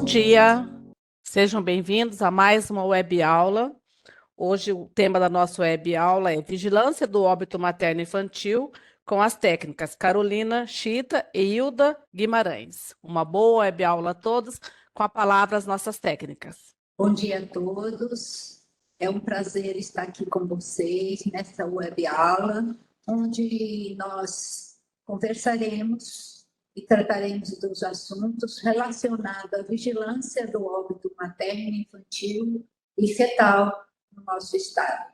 Bom dia, sejam bem-vindos a mais uma web aula. Hoje o tema da nossa web aula é Vigilância do óbito materno infantil com as técnicas Carolina Chita e Hilda Guimarães. Uma boa web aula a todos, com a palavra as nossas técnicas. Bom dia a todos, é um prazer estar aqui com vocês nessa web aula, onde nós conversaremos e trataremos dos assuntos relacionados à vigilância do óbito materno, infantil e fetal no nosso estado,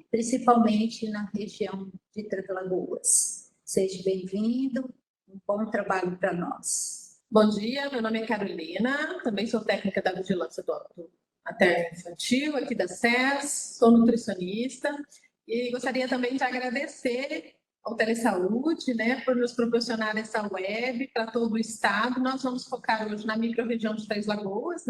principalmente na região de Três Lagoas. Seja bem-vindo, um bom trabalho para nós. Bom dia, meu nome é Carolina, também sou técnica da vigilância do óbito materno e infantil aqui da SES, sou nutricionista e gostaria também de agradecer ao Telesaúde, por nos proporcionar essa web para todo o estado. Nós vamos focar hoje na microrregião de Três Lagoas,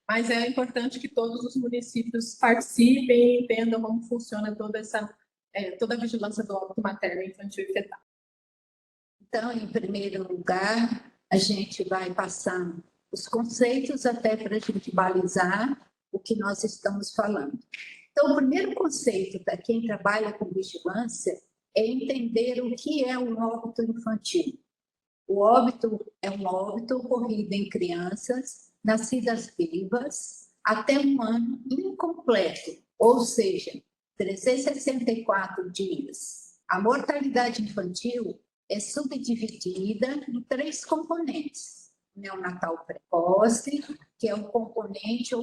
mas é importante que todos os municípios participem e entendam como funciona toda a vigilância do óbito materno, infantil e fetal. Então, em primeiro lugar, a gente vai passar os conceitos até para a gente balizar o que nós estamos falando. Então, o primeiro conceito para quem trabalha com vigilância é entender o que é um óbito infantil. O óbito é um óbito ocorrido em crianças nascidas vivas até um ano incompleto, ou seja, 364 dias. A mortalidade infantil é subdividida em 3 componentes. O neonatal precoce, que é o componente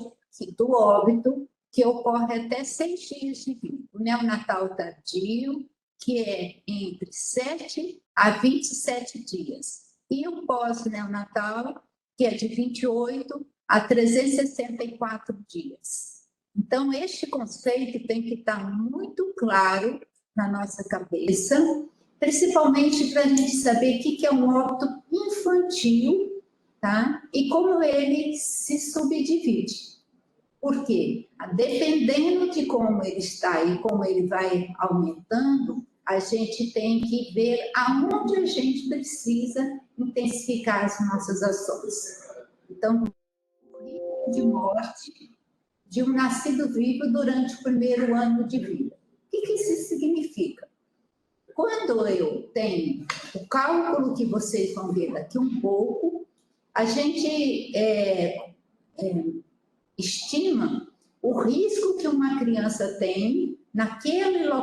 do óbito, que ocorre até 6 dias de vida. O neonatal tardio, que é entre 7 a 27 dias. E o pós-neonatal, que é de 28 a 364 dias. Então, este conceito tem que estar muito claro na nossa cabeça, principalmente para a gente saber o que é um óbito infantil, tá? E como ele se subdivide. Por quê? Dependendo de como ele está e como ele vai aumentando, a gente tem que ver aonde a gente precisa intensificar as nossas ações. Então, o risco de morte de um nascido vivo durante o primeiro ano de vida. O que isso significa? Quando eu tenho o cálculo que vocês vão ver daqui um pouco, a gente estima o risco que uma criança tem naquela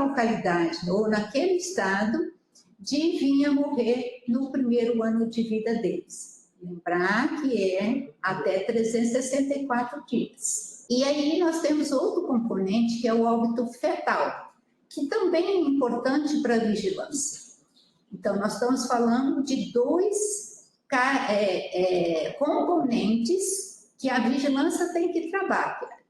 localidade ou naquele estado de vir a morrer no primeiro ano de vida deles. Lembrar que é até 364 dias. E aí nós temos outro componente que é o óbito fetal, que também é importante para a vigilância. Então, nós estamos falando de 2 componentes que a vigilância tem que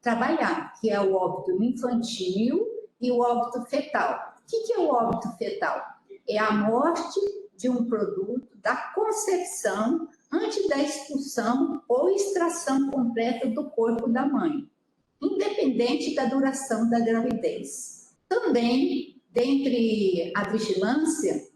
trabalhar, que é o óbito infantil e o óbito fetal. O que é o óbito fetal? É a morte de um produto da concepção antes da expulsão ou extração completa do corpo da mãe, independente da duração da gravidez. Também, dentre a vigilância,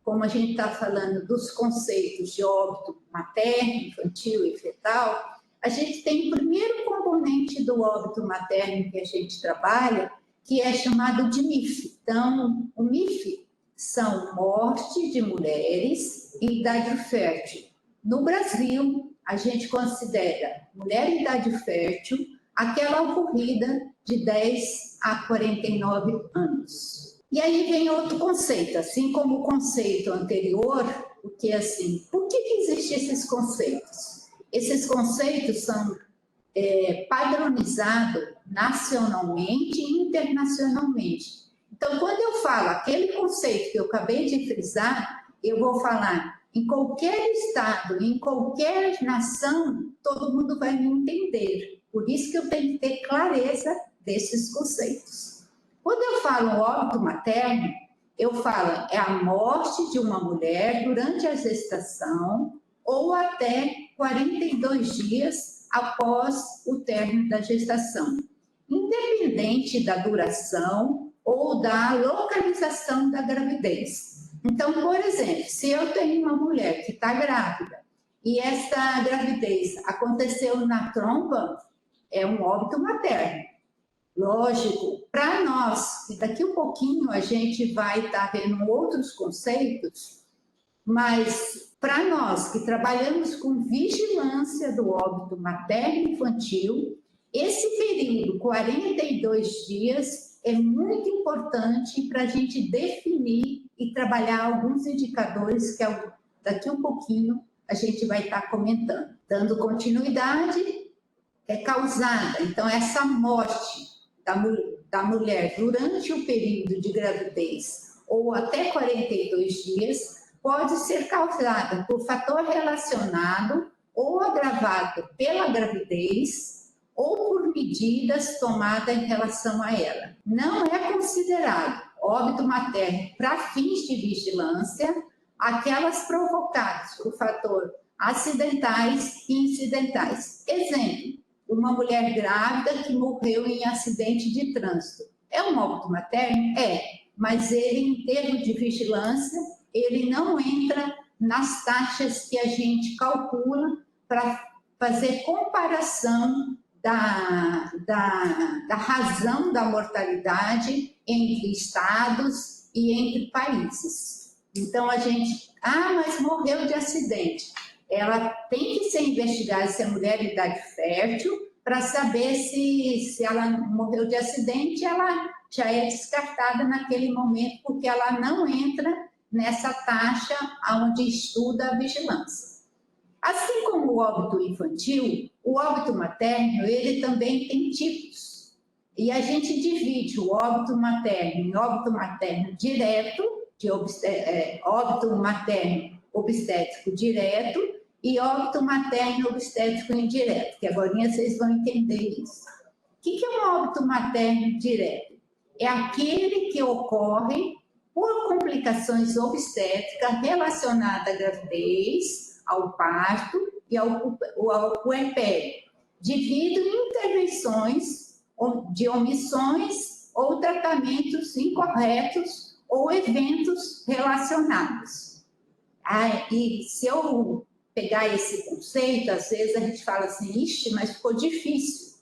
como a gente está falando dos conceitos de óbito materno, infantil e fetal, a gente tem o primeiro componente do óbito materno que a gente trabalha, que é chamado de MIF. Então, o MIF são morte de mulheres em idade fértil. No Brasil, a gente considera mulher em idade fértil aquela ocorrida de 10 a 49 anos. E aí vem outro conceito, assim como o conceito anterior, porque assim, por que existem esses conceitos? Esses conceitos são padronizados nacionalmente e internacionalmente. Então, quando eu falo aquele conceito que eu acabei de frisar, eu vou falar em qualquer estado, em qualquer nação, todo mundo vai me entender. Por isso que eu tenho que ter clareza desses conceitos. Quando eu falo óbito materno, eu falo é a morte de uma mulher durante a gestação ou até 42 dias após o término da gestação, independente da duração ou da localização da gravidez. Então, por exemplo, se eu tenho uma mulher que está grávida e esta gravidez aconteceu na trompa, é um óbito materno. Lógico, para nós, e daqui um pouquinho a gente vai estar vendo outros conceitos, mas para nós que trabalhamos com vigilância do óbito materno-infantil, esse período, 42 dias, é muito importante para a gente definir e trabalhar alguns indicadores que daqui um pouquinho a gente vai estar comentando. Dando continuidade, é causada, então, essa morte da mulher durante o período de gravidez ou até 42 dias pode ser causada por fator relacionado ou agravado pela gravidez ou por medidas tomadas em relação a ela. Não é considerado óbito materno para fins de vigilância aquelas provocadas por fator acidentais e incidentais. Exemplo, uma mulher grávida que morreu em acidente de trânsito. É um óbito materno? É, mas ele, em termos de vigilância, ele não entra nas taxas que a gente calcula para fazer comparação da razão da mortalidade entre estados e entre países. Então, a gente... mas morreu de acidente. Ela tem que ser investigada se a mulher é de idade fértil, para saber se ela morreu de acidente, ela já é descartada naquele momento, porque ela não entra nessa taxa onde estuda a vigilância. Assim como o óbito infantil, o óbito materno, ele também tem tipos. E a gente divide o óbito materno em óbito materno direto, óbito materno obstétrico direto, e óbito materno obstétrico indireto, que agora vocês vão entender isso. O que é um óbito materno direto? É aquele que ocorre por complicações obstétricas relacionadas à gravidez, ao parto e ao puerpério, devido a intervenções de omissões ou tratamentos incorretos ou eventos relacionados. E se eu pegar esse conceito, às vezes a gente fala assim, ixi, mas ficou difícil.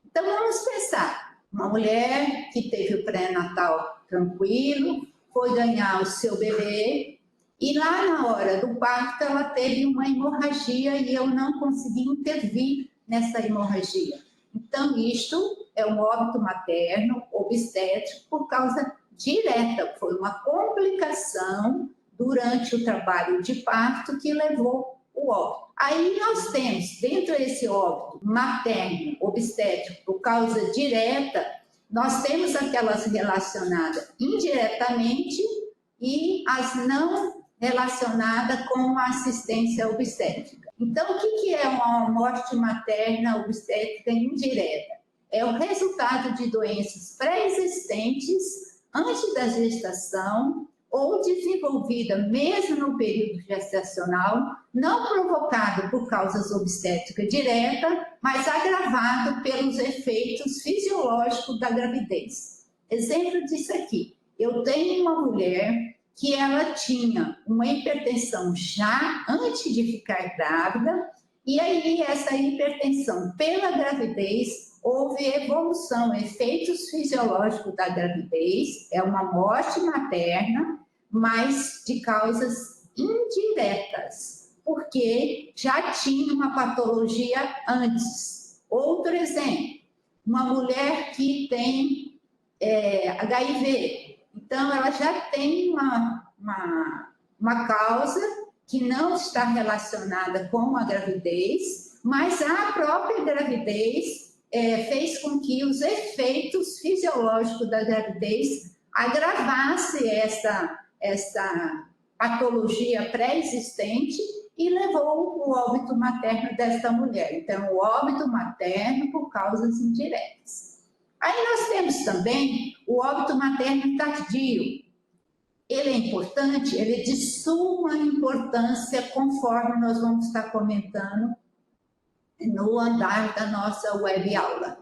Então, vamos pensar. Uma mulher que teve o pré-natal tranquilo, foi ganhar o seu bebê, e lá na hora do parto ela teve uma hemorragia e eu não consegui intervir nessa hemorragia. Então, isto é um óbito materno obstétrico por causa direta, foi uma complicação durante o trabalho de parto que levou o óbito. Aí nós temos, dentro desse óbito materno obstétrico por causa direta, nós temos aquelas relacionadas indiretamente e as não relacionadas com a assistência obstétrica. Então, o que é uma morte materna obstétrica indireta? É o resultado de doenças pré-existentes antes da gestação ou desenvolvida mesmo no período gestacional, não provocado por causas obstétricas diretas, mas agravado pelos efeitos fisiológicos da gravidez. Exemplo disso aqui, eu tenho uma mulher que ela tinha uma hipertensão já antes de ficar grávida, e aí essa hipertensão pela gravidez houve evolução, efeitos fisiológicos da gravidez, é uma morte materna, mas de causas indiretas, porque já tinha uma patologia antes. Outro exemplo, uma mulher que tem HIV, então ela já tem uma causa que não está relacionada com a gravidez, mas a própria gravidez fez com que os efeitos fisiológicos da gravidez agravasse essa patologia pré-existente e levou o óbito materno desta mulher. Então, o óbito materno por causas indiretas. Aí nós temos também o óbito materno tardio. Ele é importante, ele é de suma importância, conforme nós vamos estar comentando no andar da nossa web aula.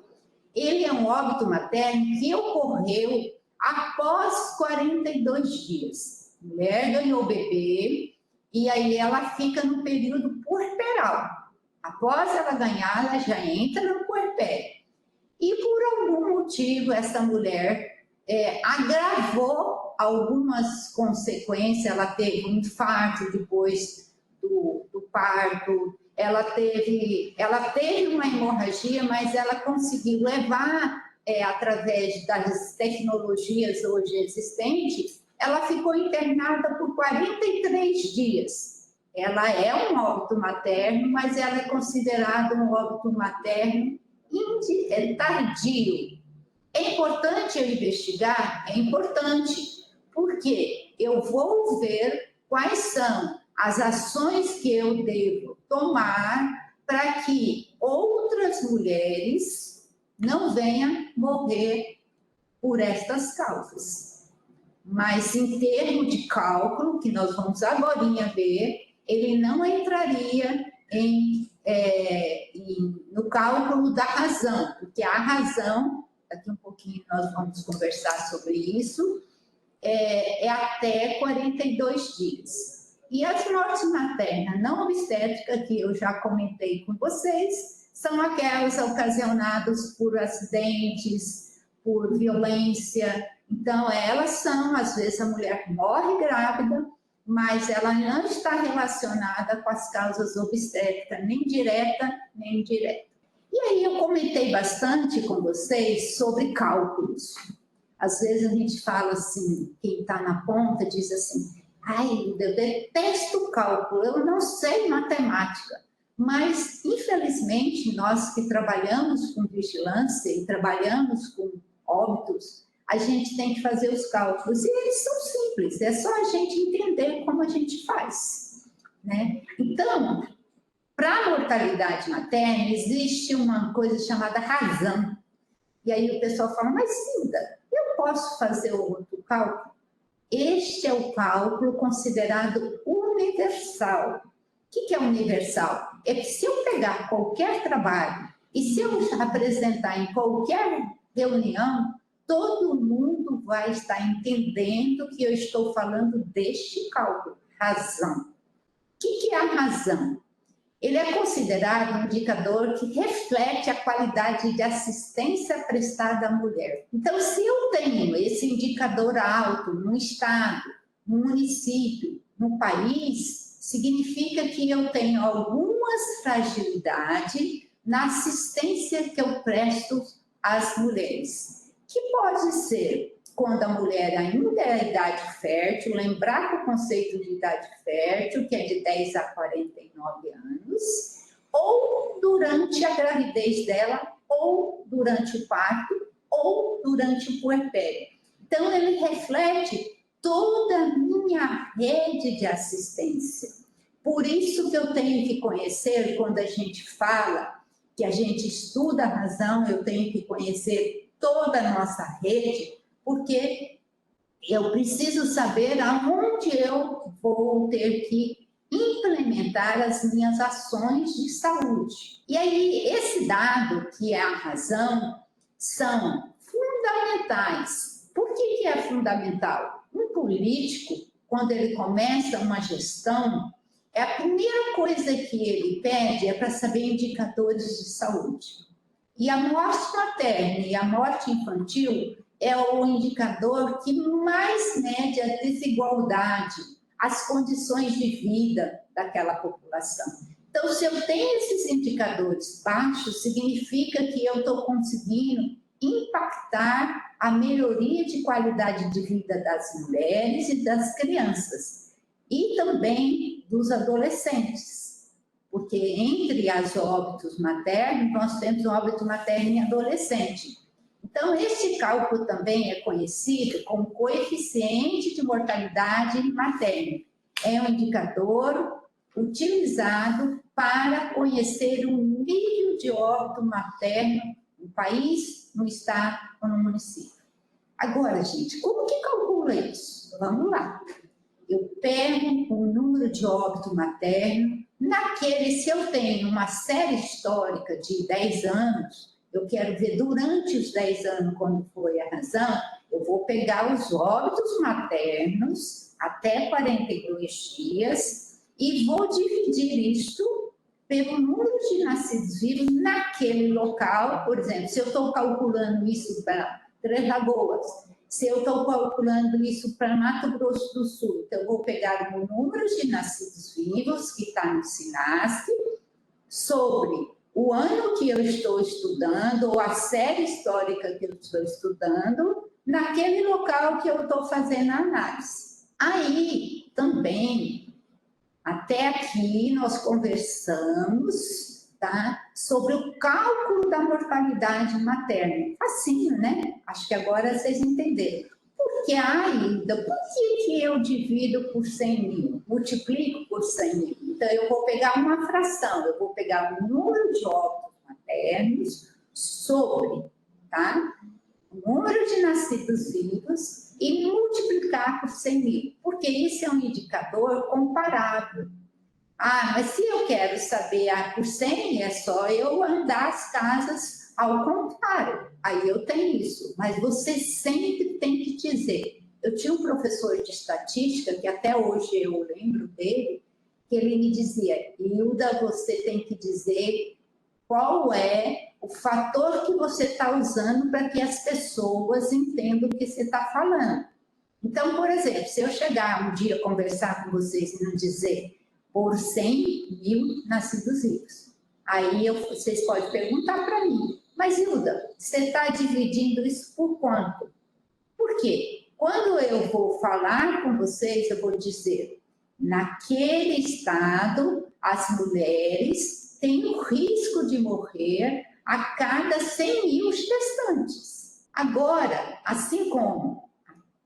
Ele é um óbito materno que ocorreu após 42 dias. A mulher ganhou o bebê e aí ela fica no período puerperal. Após ela ganhar, ela já entra no puerpério. E por algum motivo, essa mulher agravou algumas consequências, ela teve um infarto depois do parto, ela teve uma hemorragia, mas ela conseguiu levar, através das tecnologias hoje existentes, ela ficou internada por 43 dias. Ela é um óbito materno, mas ela é considerada um óbito materno tardio. É importante eu investigar? É importante, porque eu vou ver quais são as ações que eu devo tomar para que outras mulheres não venham morrer por estas causas. Mas em termos de cálculo, que nós vamos agora ver, ele não entraria no cálculo da razão, porque a razão, daqui um pouquinho nós vamos conversar sobre isso, é até 42 dias. E as mortes maternas não obstétricas, que eu já comentei com vocês, são aquelas ocasionadas por acidentes, por violência. Então, elas são, às vezes, a mulher morre grávida, mas ela não está relacionada com as causas obstétricas, nem direta, nem indireta. E aí eu comentei bastante com vocês sobre cálculos. Às vezes a gente fala assim, quem está na ponta diz assim, ai, eu detesto cálculo, eu não sei matemática. Mas, infelizmente, nós que trabalhamos com vigilância e trabalhamos com óbitos, a gente tem que fazer os cálculos. E eles são simples, é só a gente entender como a gente faz, né? Então, para a mortalidade materna, existe uma coisa chamada razão. E aí o pessoal fala, mas Cida, eu posso fazer outro cálculo? Este é o cálculo considerado universal. O que é universal? É que se eu pegar qualquer trabalho e se eu apresentar em qualquer reunião, todo mundo vai estar entendendo que eu estou falando deste cálculo, razão. O que é a razão? Ele é considerado um indicador que reflete a qualidade de assistência prestada à mulher. Então, se eu tenho esse indicador alto no estado, no município, no país, significa que eu tenho algumas fragilidades na assistência que eu presto às mulheres. Que pode ser quando a mulher ainda é idade fértil, lembrar que o conceito de idade fértil, que é de 10 a 49 anos, ou durante a gravidez dela, ou durante o parto, ou durante o puerpério. Então, ele reflete toda a minha rede de assistência. Por isso que eu tenho que conhecer, quando a gente fala que a gente estuda a razão, eu tenho que conhecer toda a nossa rede, porque eu preciso saber aonde eu vou ter que implementar as minhas ações de saúde. E aí, esse dado, que é a razão, são fundamentais. Por que é fundamental? Um político, quando ele começa uma gestão, a primeira coisa que ele pede é para saber indicadores de saúde. E a morte materna e a morte infantil é o indicador que mais mede a desigualdade, as condições de vida daquela população. Então, se eu tenho esses indicadores baixos, significa que eu estou conseguindo impactar a melhoria de qualidade de vida das mulheres e das crianças, e também dos adolescentes, porque entre as óbitos maternos, nós temos o óbito materno e adolescente. Então, este cálculo também é conhecido como coeficiente de mortalidade materna. É um indicador utilizado para conhecer o nível de óbito materno no país, no estado ou no município. Agora, gente, como que calcula isso? Vamos lá. Eu pego o número de óbito materno, se eu tenho uma série histórica de 10 anos, eu quero ver durante os 10 anos, quando foi a razão, eu vou pegar os óbitos maternos até 42 dias e vou dividir isso pelo número de nascidos vivos naquele local. Por exemplo, se eu estou calculando isso para Três Lagoas, se eu estou calculando isso para Mato Grosso do Sul, então eu vou pegar o número de nascidos vivos que está no SINASC sobre o ano que eu estou estudando ou a série histórica que eu estou estudando naquele local que eu estou fazendo a análise. Aí, também, até aqui, nós conversamos, tá, sobre o cálculo da mortalidade materna. Facinho, né? Acho que agora vocês entenderam. Porque, Aida, por que eu divido por 100 mil? Multiplico por 100 mil? Então, eu vou pegar uma fração, eu vou pegar o número de óbitos maternos sobre, tá, o número de nascidos vivos e multiplicar por 100 mil, porque isso é um indicador comparável. Ah, mas se eu quero saber por 100, é só eu andar as casas ao contrário. Aí eu tenho isso, mas você sempre tem que dizer. Eu tinha um professor de estatística, que até hoje eu lembro dele, que ele me dizia, Hilda, você tem que dizer qual é o fator que você está usando para que as pessoas entendam o que você está falando. Então, por exemplo, se eu chegar um dia conversar com vocês e não dizer por 100 mil nascidos vivos, aí vocês podem perguntar para mim, mas Hilda, você está dividindo isso por quanto? Por quê? Quando eu vou falar com vocês, eu vou dizer, naquele estado, as mulheres têm o risco de morrer a cada 100 mil gestantes. Agora, assim como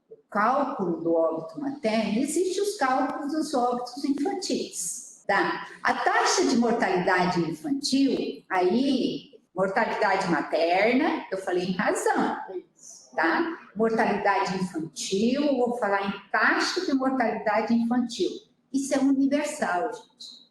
o cálculo do óbito materno, existem os cálculos dos óbitos infantis. Tá? A taxa de mortalidade infantil, aí, mortalidade materna, eu falei em razão, tá? Mortalidade infantil, eu vou falar em taxa de mortalidade infantil. Isso é universal, gente.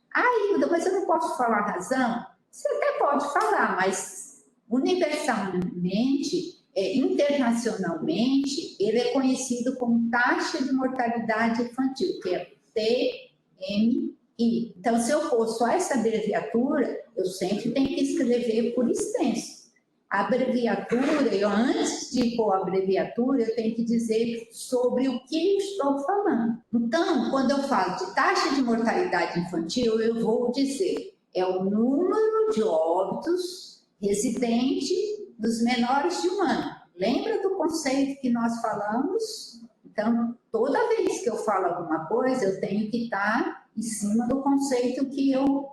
Hilda, mas eu não posso falar razão? Você até pode falar, mas universalmente, internacionalmente, ele é conhecido como taxa de mortalidade infantil, que é TMI. Então, se eu for só essa abreviatura, eu sempre tenho que escrever por extenso. A abreviatura, antes de pôr a abreviatura, eu tenho que dizer sobre o que eu estou falando. Então, quando eu falo de taxa de mortalidade infantil, eu vou dizer, é o número de óbitos residente dos menores de 1 ano. Lembra do conceito que nós falamos? Então, toda vez que eu falo alguma coisa, eu tenho que estar em cima do conceito que eu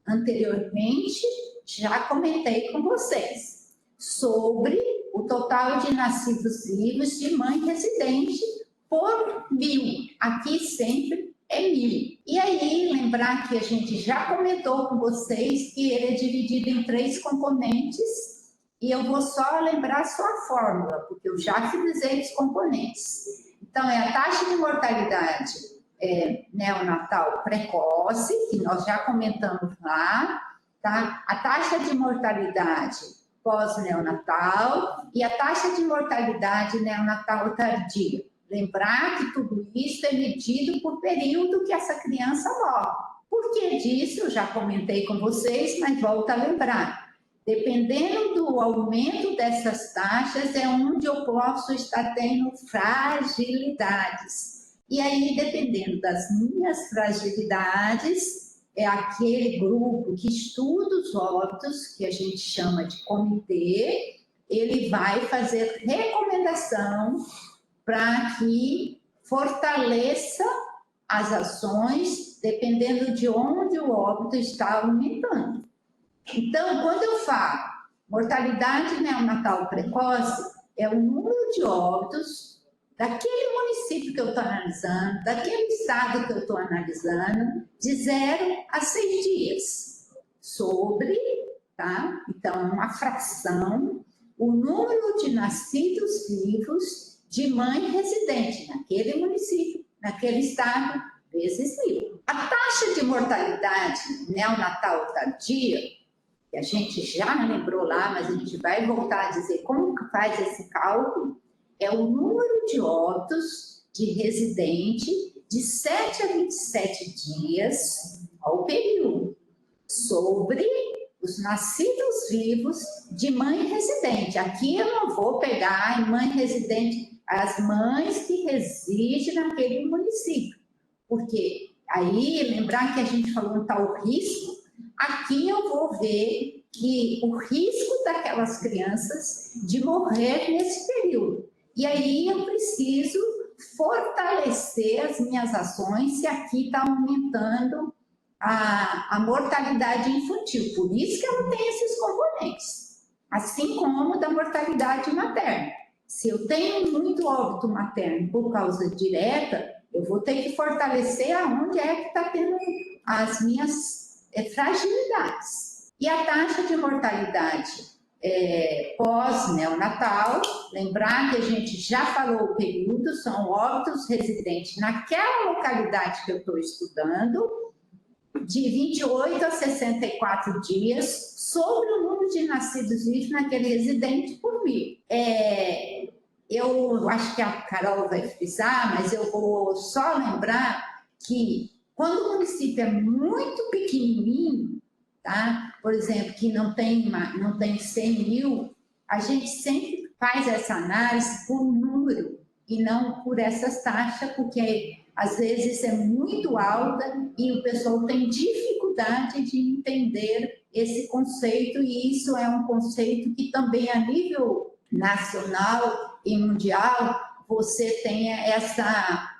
anteriormente já comentei com vocês, sobre o total de nascidos vivos de mãe residente por 1000. Aqui sempre é 1000. E aí, lembrar que a gente já comentou com vocês que ele é dividido em 3 componentes, e eu vou só lembrar só a fórmula, porque eu já finalizei os componentes. Então, é a taxa de mortalidade neonatal precoce, que nós já comentamos lá, tá? A taxa de mortalidade pós-neonatal e a taxa de mortalidade neonatal tardia. Lembrar que tudo isso é medido por período que essa criança morre. Por que disso? Eu já comentei com vocês, mas volto a lembrar. Dependendo do aumento dessas taxas, é onde eu posso estar tendo fragilidades. E aí, dependendo das minhas fragilidades, é aquele grupo que estuda os óbitos, que a gente chama de comitê, ele vai fazer recomendação para que fortaleça as ações, dependendo de onde o óbito está aumentando. Então, quando eu falo mortalidade neonatal precoce, é o número de óbitos daquele município que eu estou analisando, daquele estado que eu estou analisando, de 0 a 6 dias, sobre, tá? Então, uma fração, o número de nascidos vivos de mãe residente naquele município, naquele estado, vezes 1000. A taxa de mortalidade neonatal tardia, que a gente já lembrou lá, mas a gente vai voltar a dizer como que faz esse cálculo, é o número de óbitos de residente de 7 a 27 dias ao período sobre os nascidos vivos de mãe residente. Aqui eu não vou pegar em mãe residente as mães que residem naquele município, porque aí lembrar que a gente falou um tal risco, aqui eu vou ver que o risco daquelas crianças de morrer nesse período. E aí eu preciso fortalecer as minhas ações se aqui está aumentando a mortalidade infantil. Por isso que ela tem esses componentes, assim como da mortalidade materna. Se eu tenho muito óbito materno por causa direta, eu vou ter que fortalecer aonde é que está tendo as minhas fragilidades. E a taxa de mortalidade pós-neonatal, lembrar que a gente já falou o período, são óbitos residentes naquela localidade que eu estou estudando, de 28 a 64 dias, sobre o número de nascidos vivos naquele residente por mil. Eu acho que a Carol vai frisar, mas eu vou só lembrar que quando o município é muito pequenininho, tá? Por exemplo, que não tem 100 mil, a gente sempre faz essa análise por número e não por essas taxas, porque às vezes é muito alta e o pessoal tem dificuldade de entender esse conceito, e isso é um conceito que também a nível nacional e mundial você tem essa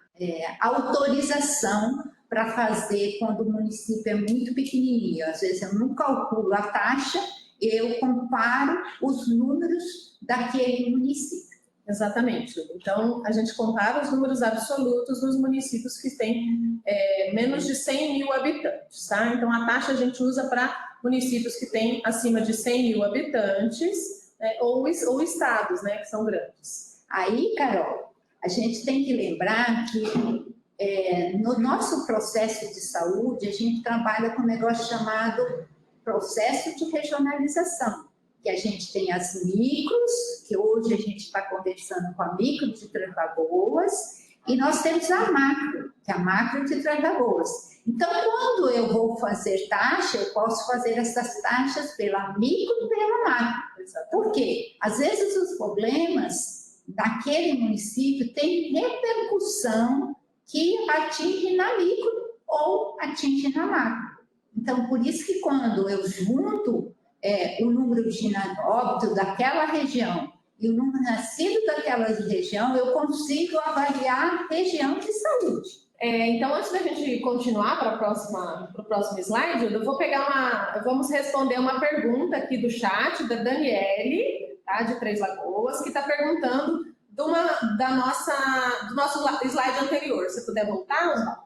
autorização para fazer quando o município é muito pequenininho. Às vezes eu não calculo a taxa, eu comparo os números daquele município. Exatamente. Então, a gente compara os números absolutos nos municípios que têm menos de 100 mil habitantes, tá? Então, a taxa a gente usa para municípios que têm acima de 100 mil habitantes, ou estados, né, que são grandes. Aí, Carol, a gente tem que lembrar que no nosso processo de saúde, a gente trabalha com um negócio chamado processo de regionalização, que a gente tem as micros, que hoje a gente está conversando com a micro de Transagoas, e nós temos a macro, que é a macro de Transagoas. Então, quando eu vou fazer taxa, eu posso fazer essas taxas pela micro e pela macro. Por quê? Às vezes os problemas daquele município têm repercussão que atinge na micro ou atinge na macro. Então, por isso que quando eu junto o número de óbito daquela região e o número nascido daquela região, eu consigo avaliar a região de saúde. Então, antes da gente continuar para o próximo slide, vamos responder uma pergunta aqui do chat da Daniele, tá, de Três Lagoas, que está perguntando do nosso slide anterior. Se puder voltar, Osvaldo.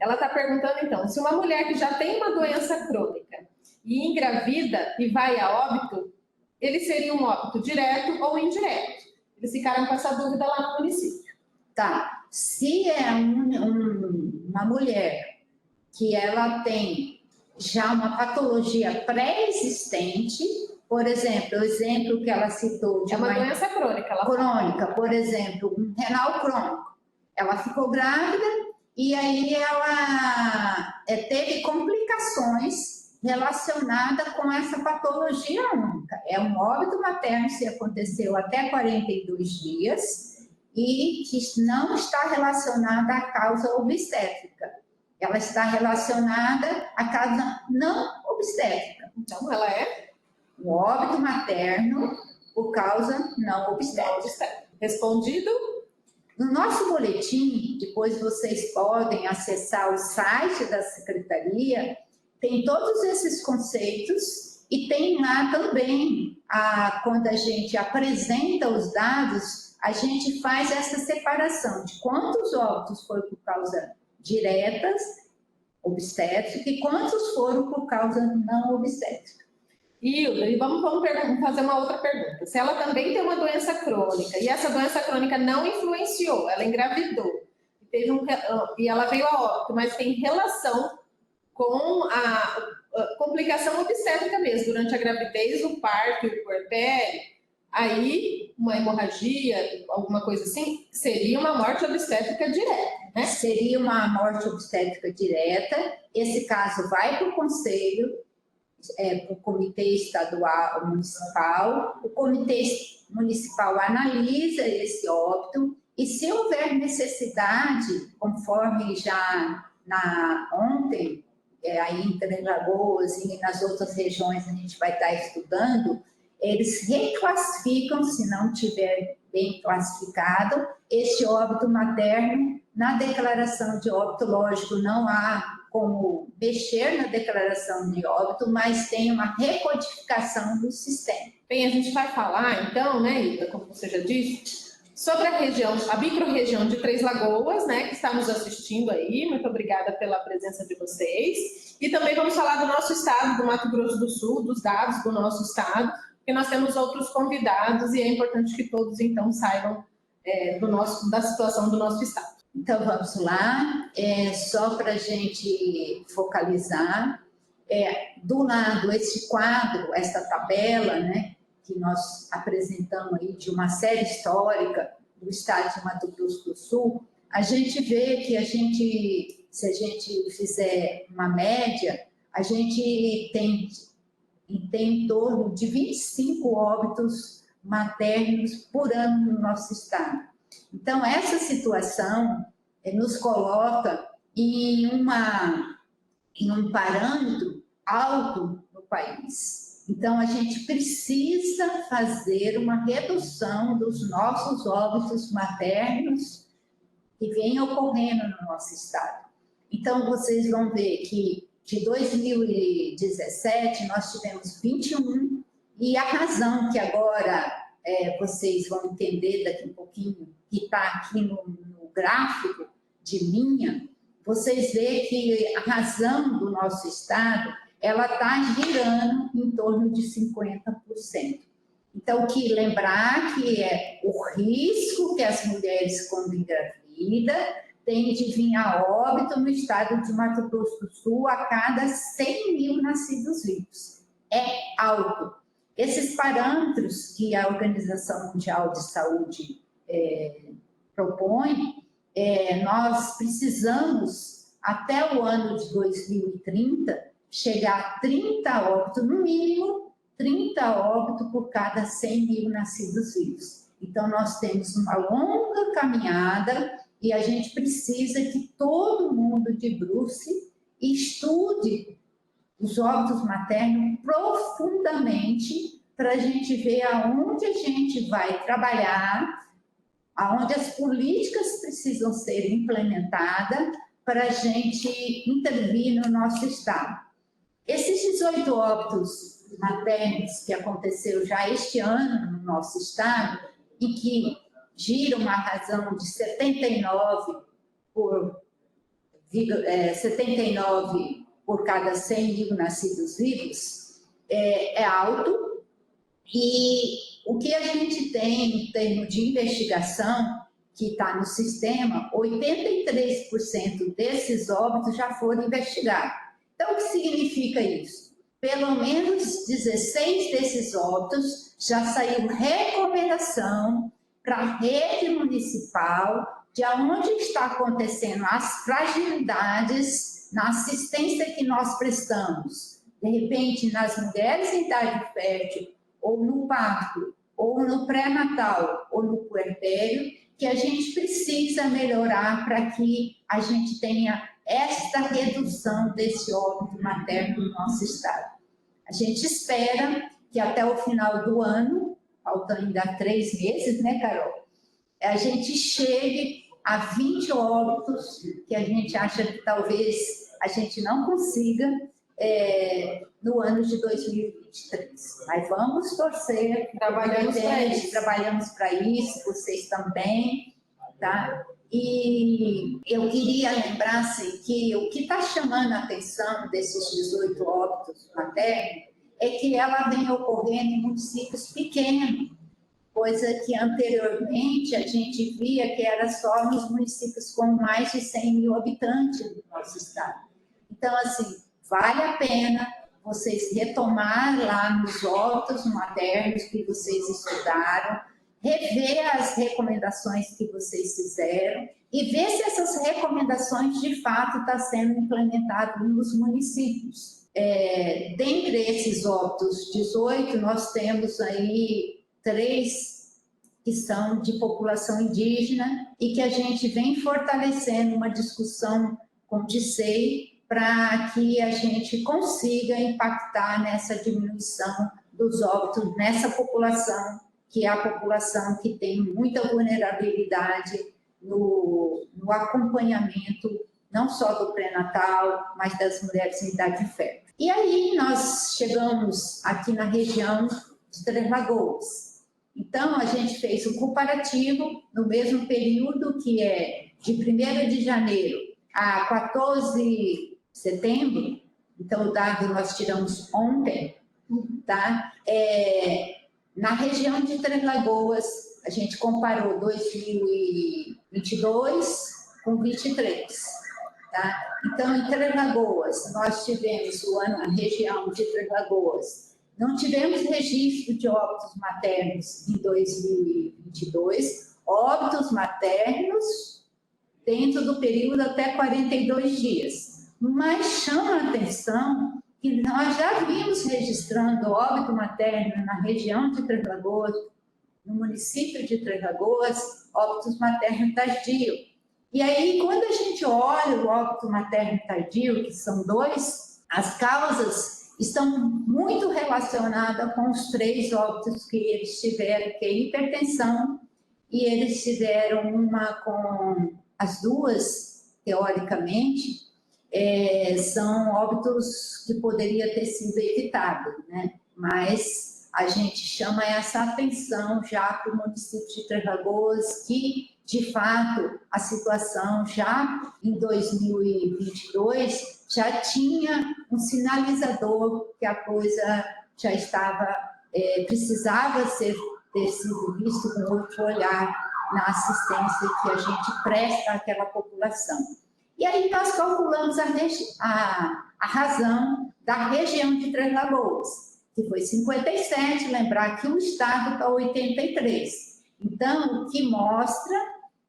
Ela está perguntando, então, se uma mulher que já tem uma doença crônica e engravida e vai a óbito, ele seria um óbito direto ou indireto? Eles ficaram com essa dúvida lá no município. Tá. Se é uma mulher que ela tem já uma patologia pré-existente, por exemplo, o exemplo que ela citou de uma doença crônica, por exemplo, um renal crônico. Ela ficou grávida e aí ela teve complicações relacionadas com essa patologia única. É um óbito materno se aconteceu até 42 dias e que não está relacionada à causa obstétrica. Ela está relacionada à causa não obstétrica. Então, ela é um óbito materno por causa não obstétrica. Respondido? No nosso boletim, depois vocês podem acessar o site da Secretaria, tem todos esses conceitos e tem lá também, quando a gente apresenta os dados, a gente faz essa separação de quantos óbitos foram por causa diretas, obstétrica, e quantos foram por causa não obstétrica. E vamos fazer uma outra pergunta. Se ela também tem uma doença crônica e essa doença crônica não influenciou, ela engravidou e ela veio a óbito, mas tem relação com a complicação obstétrica mesmo, durante a gravidez, o parto e o puerpério, aí uma hemorragia, alguma coisa assim, seria uma morte obstétrica direta. né? Seria uma morte obstétrica direta. Esse caso vai para o conselho, para o comitê estadual, municipal. O comitê municipal analisa esse óbito e, se houver necessidade, conforme já ontem, aí em Três Lagoas e nas outras regiões a gente vai estar estudando, eles reclassificam, se não tiver bem classificado, este óbito materno na declaração de óbito. Lógico, não há como mexer na declaração de óbito, mas tem uma recodificação do sistema. Bem, a gente vai falar então, né, Ida, como você já disse, sobre a microrregião de Três Lagoas, né, que está nos assistindo aí. Muito obrigada pela presença de vocês. E também vamos falar do nosso estado, do Mato Grosso do Sul, dos dados do nosso estado, porque nós temos outros convidados e é importante que todos então saibam da situação do nosso estado. Então vamos lá, só para a gente focalizar, do lado esse quadro, essa tabela, né, que nós apresentamos aí de uma série histórica do estado de Mato Grosso do Sul, a gente vê que se a gente fizer uma média, a gente tem em torno de 25 óbitos maternos por ano no nosso estado. Então, essa situação nos coloca em um parâmetro alto no país. Então, a gente precisa fazer uma redução dos nossos óbitos maternos que vem ocorrendo no nosso estado. Então, vocês vão ver que de 2017 nós tivemos 21, e a razão que agora vocês vão entender daqui um pouquinho, que está aqui no gráfico de linha, vocês veem que a razão do nosso estado, ela está girando em torno de 50%. Então, que lembrar que é o risco que as mulheres, quando engravidam, têm de vir a óbito no estado de Mato Grosso do Sul a cada 100 mil nascidos vivos. É alto. Esses parâmetros que a Organização Mundial de Saúde propõe, nós precisamos, até o ano de 2030, chegar a 30 óbitos, no mínimo 30 óbitos por cada 100 mil nascidos vivos. Então, nós temos uma longa caminhada e a gente precisa que todo mundo debruce e estude os óbitos maternos profundamente para a gente ver aonde a gente vai trabalhar, aonde as políticas precisam ser implementadas para a gente intervir no nosso estado. Esses 18 óbitos maternos que aconteceu já este ano no nosso estado e que gira uma razão de 79 por cada 100 mil nascidos vivos, é alto. E o que a gente tem em termos de investigação, que está no sistema, 83% desses óbitos já foram investigados. Então, o que significa isso? Pelo menos 16 desses óbitos já saiu recomendação para a rede municipal de onde está acontecendo as fragilidades na assistência que nós prestamos. De repente, nas mulheres em idade fértil, ou no parto, ou no pré-natal, ou no puerpério, que a gente precisa melhorar para que a gente tenha esta redução desse óbito materno no nosso estado. A gente espera que até o final do ano, faltam ainda 3 meses, né, Carol? A gente chegue a 20 óbitos, que a gente acha que talvez a gente não consiga no ano de 2023. Mas vamos torcer, trabalhamos para isso, vocês também, tá? E eu queria lembrar assim, que o que está chamando a atenção desses 18 óbitos maternos é que ela vem ocorrendo em municípios pequenos, coisa que anteriormente a gente via que era só nos municípios com mais de 100 mil habitantes do nosso estado. Então, assim, vale a pena vocês retomar lá nos óbitos maternos que vocês estudaram, rever as recomendações que vocês fizeram e ver se essas recomendações de fato estão sendo implementadas nos municípios. Dentre esses óbitos 18, nós temos aí 3 que são de população indígena e que a gente vem fortalecendo uma discussão com o DICEI para que a gente consiga impactar nessa diminuição dos óbitos nessa população, que é a população que tem muita vulnerabilidade no acompanhamento, não só do pré-natal, mas das mulheres em idade fértil. E aí nós chegamos aqui na região de Três Lagoas. Então, a gente fez um comparativo no mesmo período, que é de 1º de janeiro a 14 de setembro. Então, o dado nós tiramos ontem, tá? Na região de Três Lagoas, a gente comparou 2022 com 23, tá? Então, em Três Lagoas, nós tivemos a região de Três Lagoas, não tivemos registro de óbitos maternos em 2022, óbitos maternos dentro do período até 42 dias. Mas chama a atenção que nós já vimos registrando óbito materno na região de Três Lagoas, no município de Três Lagoas, óbitos maternos tardio. E aí, quando a gente olha o óbito materno tardio, que são 2, as causas estão muito relacionadas com os 3 óbitos que eles tiveram, que é hipertensão, e eles tiveram uma com as 2, teoricamente, são óbitos que poderia ter sido evitado, né? Mas a gente chama essa atenção já para o município de Três Lagoas, que, de fato, a situação já em 2022 já tinha um sinalizador que a coisa já estava, precisava ter sido visto com outro olhar na assistência que a gente presta àquela população. E aí nós calculamos a razão da região de Três Lagoas, que foi 57, lembrar que o estado está 83. Então, o que mostra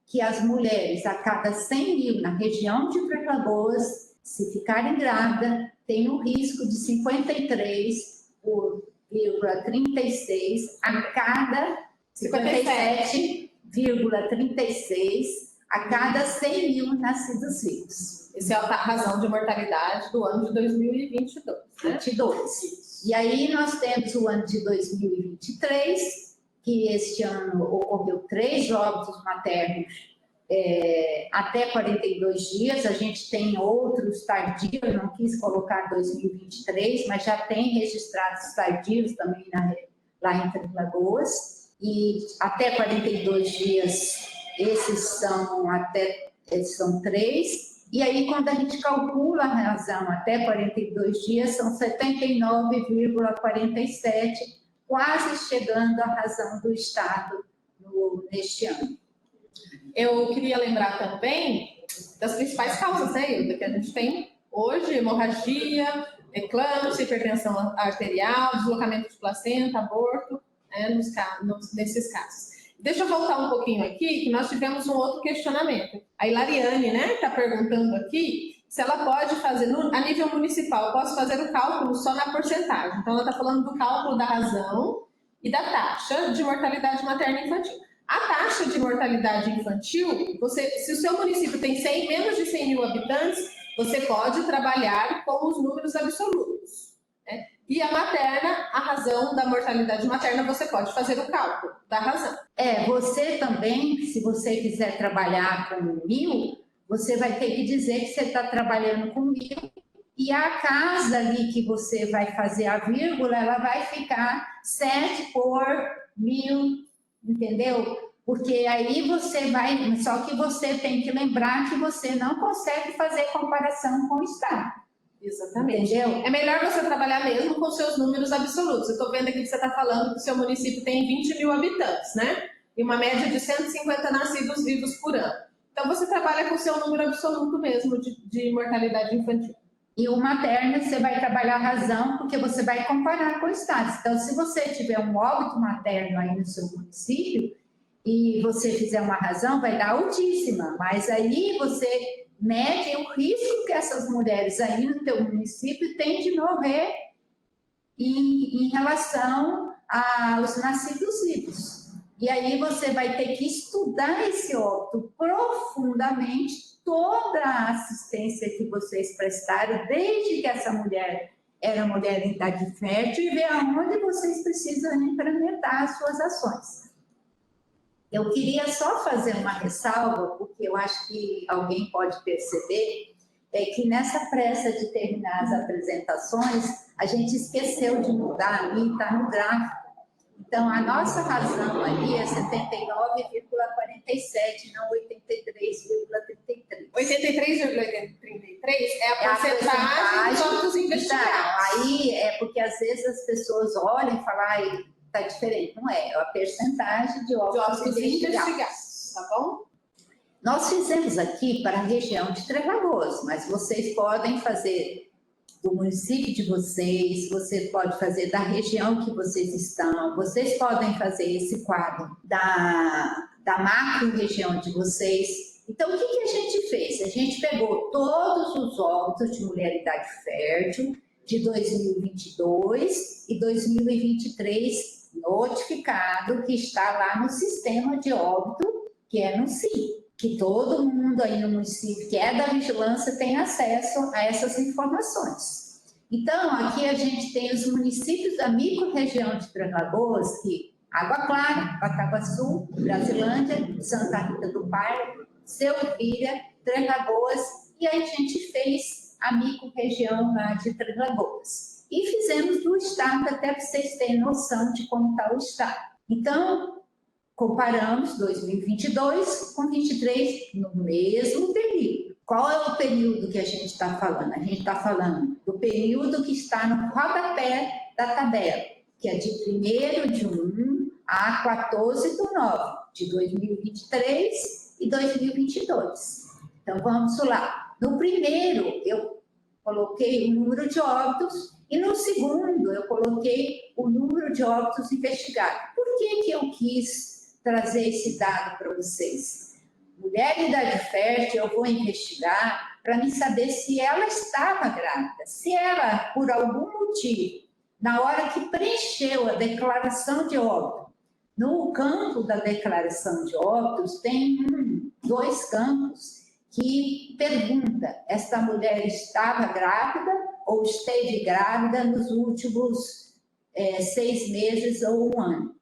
que as mulheres, a cada 100 mil na região de Três Lagoas, se ficarem grávidas, tem um risco de 53,36 a cada 57,36 a cada 100 mil nascidos vivos. Essa é a razão de mortalidade do ano de 2022. Né? 22. E aí nós temos o ano de 2023, que este ano ocorreu 3 óbitos maternos até 42 dias. A gente tem outros tardios, não quis colocar 2023, mas já tem registrados tardios também lá em Três Lagoas. E até 42 dias, esses são 3. E aí, quando a gente calcula a razão até 42 dias, são 79,47, quase chegando à razão do Estado neste ano. Eu queria lembrar também das principais causas, né, Hilda, que a gente tem hoje: hemorragia, eclâmpsia, hipertensão arterial, deslocamento de placenta, aborto, né, nesses casos. Deixa eu voltar um pouquinho aqui, que nós tivemos um outro questionamento. A Hilariane, né, está perguntando aqui se ela pode fazer, a nível municipal, eu posso fazer o cálculo só na porcentagem. Então, ela está falando do cálculo da razão e da taxa de mortalidade materna e infantil. A taxa de mortalidade infantil, se o seu município tem menos de 100 mil habitantes, você pode trabalhar com os números absolutos, né? E a materna, a razão da mortalidade materna, você pode fazer o cálculo da razão. Você também, se você quiser trabalhar com 1.000, você vai ter que dizer que você está trabalhando com 1.000, e a casa ali que você vai fazer a vírgula, ela vai ficar 7 por 1.000, entendeu? Porque aí você vai, só que você tem que lembrar que você não consegue fazer comparação com o Estado. Exatamente. Entendeu? É melhor você trabalhar mesmo com seus números absolutos. Eu estou vendo aqui que você está falando que o seu município tem 20 mil habitantes, né? E uma média de 150 nascidos vivos por ano. Então, você trabalha com o seu número absoluto mesmo de mortalidade infantil. E o materno, você vai trabalhar a razão, porque você vai comparar com o Estado. Então, se você tiver um óbito materno aí no seu município, e você fizer uma razão, vai dar altíssima, mas aí você mede o risco que essas mulheres aí no teu município têm de morrer em relação aos nascidos vivos. E aí você vai ter que estudar esse óbito profundamente, toda a assistência que vocês prestaram, desde que essa mulher era mulher em idade fértil, e ver aonde vocês precisam implementar as suas ações. Eu queria só fazer uma ressalva, porque eu acho que alguém pode perceber, é que nessa pressa de terminar as apresentações, a gente esqueceu de mudar ali, está no gráfico. Então, a nossa razão ali é 79,47, não 83,33. 83,33 é a porcentagem dos óbitos investigados. Então, aí é porque às vezes as pessoas olham e falam, ai, tá diferente. Não é, é a percentagem de óbitos investigados. Tá bom? Nós fizemos aqui para a região de Três Lagoas, mas vocês podem fazer do município de vocês, você pode fazer da região que vocês estão, vocês podem fazer esse quadro da macro-região de vocês. Então, o que a gente fez? A gente pegou todos os óbitos de mulher em idade fértil de 2022 e 2023 notificado, que está lá no sistema de óbito, que é no CIE, que todo mundo aí no município que é da vigilância tem acesso a essas informações. Então, aqui a gente tem os municípios da micro-região de Três Lagoas, que Água Clara, Bataguaçu, Brasilândia, Santa Rita do Pardo, Selvíria, Três Lagoas, e aí a gente fez a micro-região lá de Três Lagoas. E fizemos do estado, até para vocês terem noção de como está o estado. Então, comparamos 2022 com 2023 no mesmo período. Qual é o período que a gente está falando? A gente está falando do período que está no rodapé da tabela, que é de 1º de 1 a 14 do 9, de 2023 e 2022. Então, vamos lá. No primeiro, eu coloquei o número de óbitos e no segundo, eu coloquei o número de óbitos investigados. Por que eu quis trazer esse dado para vocês? Mulher de idade fértil, eu vou investigar para me saber se ela estava grávida. Se ela, por algum motivo, na hora que preencheu a declaração de óbito, no campo da declaração de óbitos, tem 2 campos que pergunta: esta mulher estava grávida ou esteve grávida nos últimos 6 meses ou 1 ano?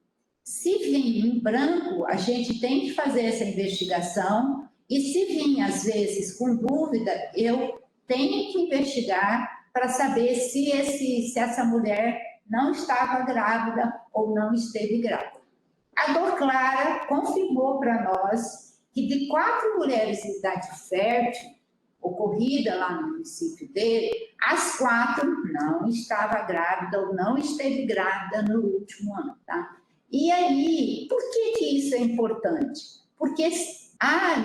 Se vir em branco, a gente tem que fazer essa investigação, e se vir, às vezes, com dúvida, eu tenho que investigar para saber se essa mulher não estava grávida ou não esteve grávida. A Dor Clara confirmou para nós que de 4 mulheres em idade fértil, ocorrida lá no município dele, as 4 não estavam grávidas ou não esteve grávida no último ano, tá? E aí, por que isso é importante? Porque,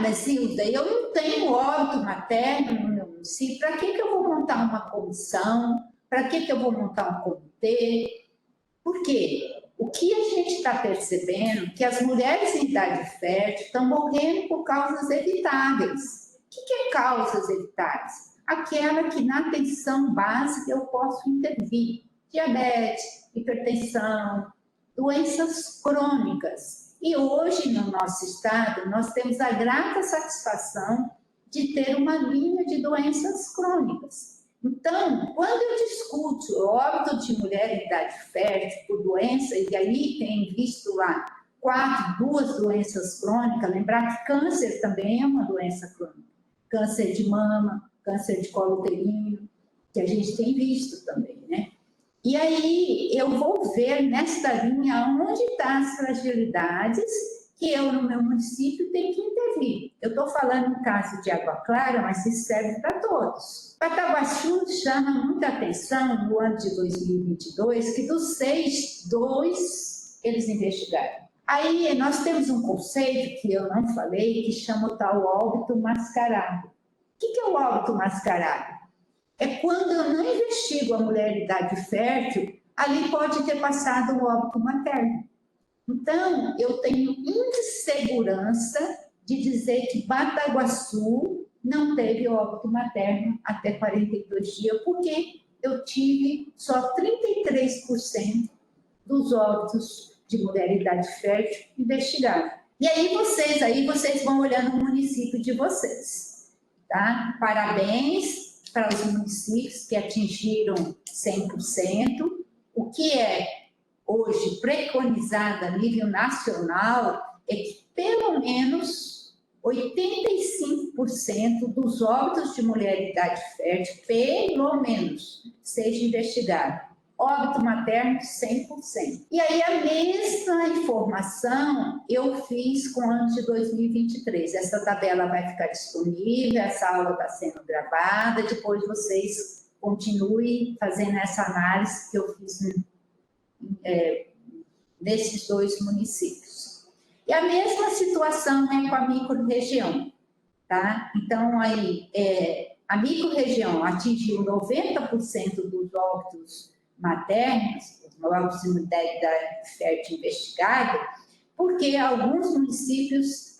mas Zilda, eu não tenho óbito materno no meu município, para que eu vou montar uma comissão? Para que eu vou montar um comitê? Por quê? O que a gente está percebendo é que as mulheres em idade fértil estão morrendo por causas evitáveis. O que é causas evitáveis? Aquela que na atenção básica eu posso intervir. Diabetes, hipertensão, doenças crônicas. E hoje, no nosso estado, nós temos a grata satisfação de ter uma linha de doenças crônicas. Então, quando eu discuto o óbito de mulher em idade fértil por doença, e aí tem visto lá 2 doenças crônicas, lembrar que câncer também é uma doença crônica. Câncer de mama, câncer de colo uterino, que a gente tem visto também, né? E aí eu vou ver nesta linha onde estão as fragilidades que eu, no meu município, tenho que intervir. Eu estou falando no caso de Água Clara, mas isso serve para todos. Bataguaçu chama muita atenção no ano de 2022, que dos 6, 2 eles investigaram. Aí nós temos um conceito que eu não falei, que chama o tal óbito mascarado. O que é o óbito mascarado? É quando eu não investigo a mulher de idade fértil, ali pode ter passado o óbito materno. Então, eu tenho insegurança de dizer que Bataguaçu não teve óbito materno até 42 dias, porque eu tive só 33% dos óbitos de mulher em idade fértil investigados. E aí vocês vão olhando o município de vocês, tá? Parabéns para os municípios que atingiram 100%. O que é hoje preconizado a nível nacional é que pelo menos 85% dos óbitos de mulher em idade fértil, pelo menos, seja investigado. Óbito materno, 100%. E aí, a mesma informação eu fiz com o ano de 2023. Essa tabela vai ficar disponível, essa aula está sendo gravada, depois vocês continuem fazendo essa análise que eu fiz nesses 2 municípios. E a mesma situação é com a microrregião, tá? Então, aí, a microrregião atingiu 90% dos óbitos maternos, os óbitos de mulher fértil investigado, porque alguns municípios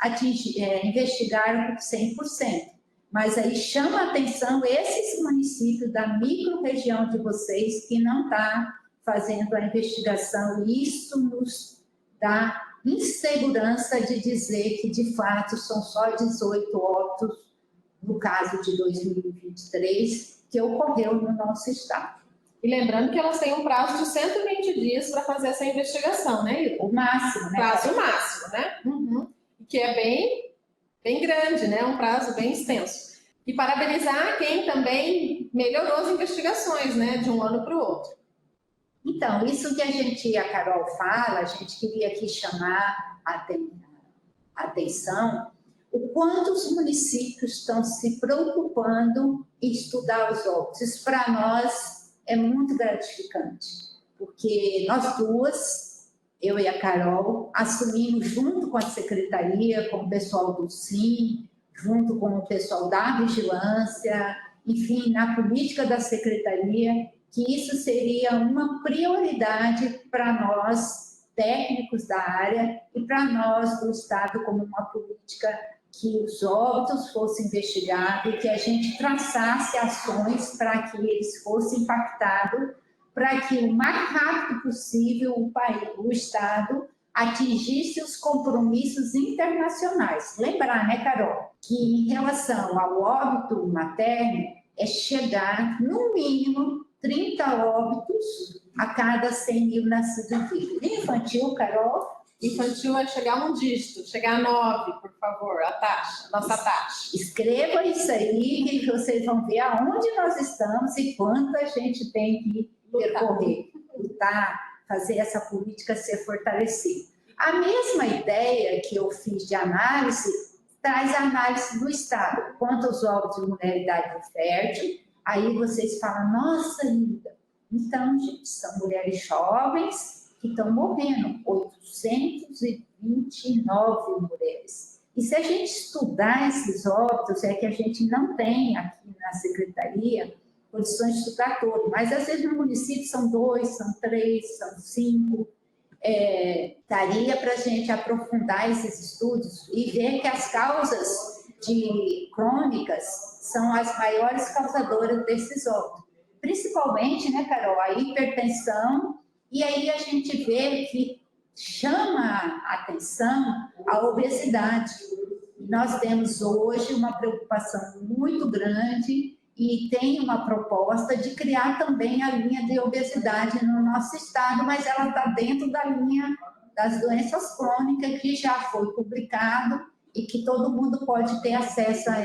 investigaram 100%. Mas aí chama a atenção esses municípios da microrregião de vocês que não está fazendo a investigação, e isso nos dá insegurança de dizer que, de fato, são só 18 óbitos, no caso de 2023, que ocorreu no nosso estado. E lembrando que elas têm um prazo de 120 dias para fazer essa investigação, né, Ilda? O máximo, né? Prazo máximo, né? Uhum. Que é bem grande, né? Um prazo bem extenso. E parabenizar quem também melhorou as investigações, né? De um ano para o outro. Então, isso que a Carol fala, a gente queria aqui chamar a atenção, o quanto os municípios estão se preocupando em estudar os óbitos. Isso, para nós, é muito gratificante, porque nós duas, eu e a Carol, assumimos junto com a secretaria, com o pessoal do SIM, junto com o pessoal da vigilância, enfim, na política da secretaria, que isso seria uma prioridade para nós, técnicos da área, e para nós do Estado, como uma política que os óbitos fossem investigados e que a gente traçasse ações para que eles fossem impactados, para que o mais rápido possível o Estado atingisse os compromissos internacionais. Lembrar, né, Carol, que em relação ao óbito materno é chegar, no mínimo, 30 óbitos a cada 100 mil nascidos vivos. Infantil, Carol? Infantil é chegar a um dígito, chegar a 9, por favor, a nossa taxa. Escreva isso aí, que vocês vão ver aonde nós estamos e quanta gente tem que percorrer, lutar, fazer essa política ser fortalecida. A mesma ideia que eu fiz de análise, traz a análise do Estado. Quanto aos óbitos de mulher em idade fértil, aí vocês falam, nossa, Linda, então, gente, são mulheres jovens que estão morrendo, 829 mulheres. E se a gente estudar esses óbitos, é que a gente não tem aqui na secretaria condições de estudar todos, mas às vezes no município são 2, são 3, são 5. Daria para a gente aprofundar esses estudos e ver que as causas crônicas são as maiores causadoras desses óbitos. Principalmente, né, Carol, a hipertensão. E aí a gente vê que chama a atenção a obesidade. Nós temos hoje uma preocupação muito grande e tem uma proposta de criar também a linha de obesidade no nosso estado, mas ela está dentro da linha das doenças crônicas, que já foi publicado e que todo mundo pode ter acesso a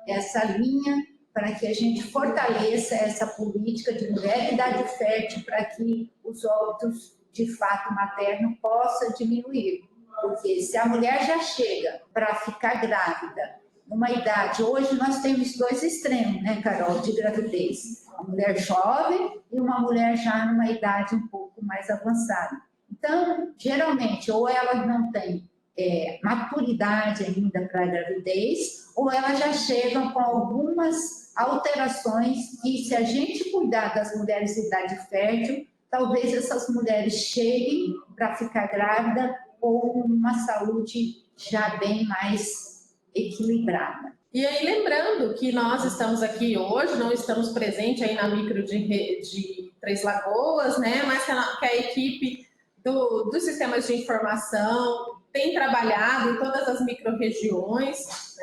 essa linha, para que a gente fortaleça essa política de mulher em idade fértil, para que os óbitos de fato materno possam diminuir. Porque se a mulher já chega para ficar grávida numa idade, hoje nós temos 2 extremos, né, Carol, de gravidez. Uma mulher jovem e uma mulher já numa idade um pouco mais avançada. Então, geralmente, ou ela não tem maturidade ainda para a gravidez, ou elas já chegam com algumas alterações que, se a gente cuidar das mulheres de idade fértil, talvez essas mulheres cheguem para ficar grávida com uma saúde já bem mais equilibrada. E aí, lembrando que nós estamos aqui hoje, não estamos presentes aí na micro de Três Lagoas, né? Mas que a equipe dos sistemas de informação tem trabalhado em todas as micro-regiões,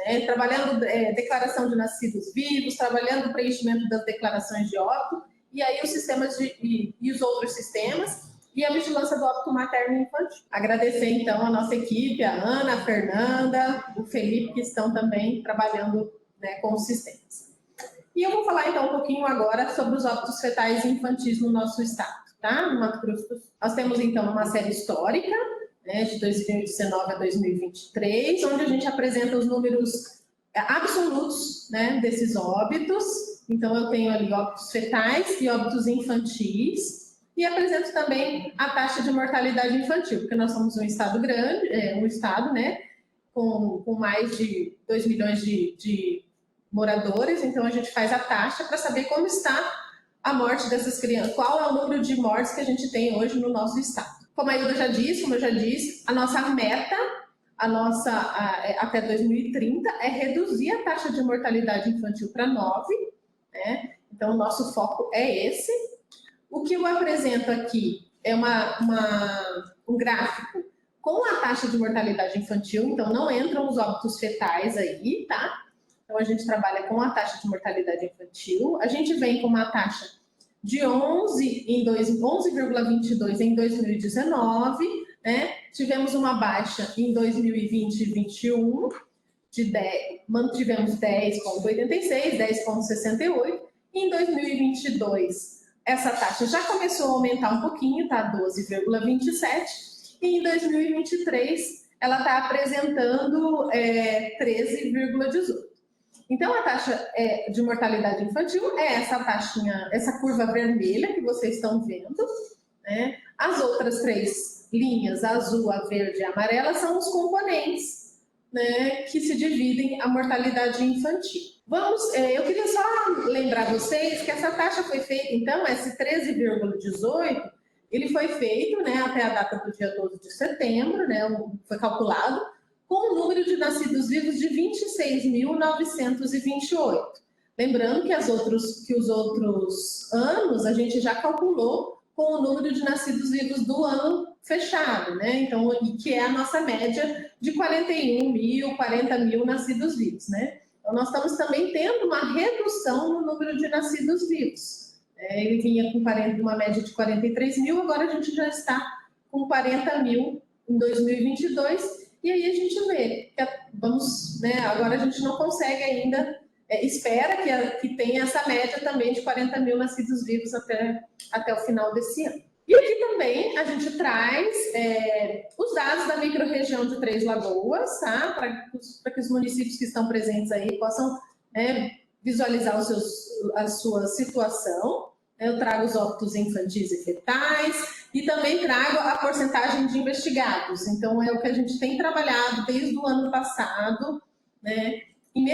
né? Trabalhando declaração de nascidos vivos, trabalhando o preenchimento das declarações de óbito, e aí os sistemas e os outros sistemas, e a vigilância do óbito materno e infantil. Agradecer, então, a nossa equipe, a Ana, a Fernanda, o Felipe, que estão também trabalhando, né, com os sistemas. E eu vou falar, então, um pouquinho agora sobre os óbitos fetais e infantis no nosso estado, tá? No Mato Grosso do Sul. Nós temos, então, uma série histórica, né, de 2019 a 2023, onde a gente apresenta os números absolutos, né, desses óbitos. Então, eu tenho ali óbitos fetais e óbitos infantis, e apresento também a taxa de mortalidade infantil, porque nós somos um estado grande, um estado, né, com mais de 2 milhões de moradores, então a gente faz a taxa para saber como está a morte dessas crianças, qual é o número de mortes que a gente tem hoje no nosso estado. Como eu já disse, a nossa meta, até 2030, é reduzir a taxa de mortalidade infantil para 9, né? Então o nosso foco é esse. O que eu apresento aqui é um gráfico com a taxa de mortalidade infantil, então não entram os óbitos fetais aí, tá? Então a gente trabalha com a taxa de mortalidade infantil, a gente vem com uma taxa de 11,22 em 2019, né? Tivemos uma baixa em 2020 e 2021, mantivemos 10,86, 10,68, e em 2022 essa taxa já começou a aumentar um pouquinho, tá? 12,27, e em 2023 ela está apresentando 13,18. Então, a taxa de mortalidade infantil é essa taxinha, essa curva vermelha que vocês estão vendo, né? As outras 3 linhas, azul, a verde e a amarela, são os componentes, né, que se dividem a mortalidade infantil. Eu queria só lembrar vocês que essa taxa foi feita, então, esse 13,18, ele foi feito, né, até a data do dia 12 de setembro, né, foi calculado, com um número de nascidos vivos de 26.928. Lembrando que os outros anos a gente já calculou com o número de nascidos vivos do ano fechado, né? Então, que é a nossa média de 40 mil nascidos vivos, né? Então, nós estamos também tendo uma redução no número de nascidos vivos. Ele vinha com uma média de 43 mil, agora a gente já está com 40 mil em 2022, e aí a gente vê que agora a gente não consegue ainda, espera que tenha essa média também de 40 mil nascidos vivos até o final desse ano. E aqui também a gente traz os dados da microrregião de Três Lagoas, tá? Para que os municípios que estão presentes aí possam visualizar a sua situação. Eu trago os óbitos infantis e fetais e também trago a porcentagem de investigados. Então, é o que a gente tem trabalhado desde o ano passado, né, em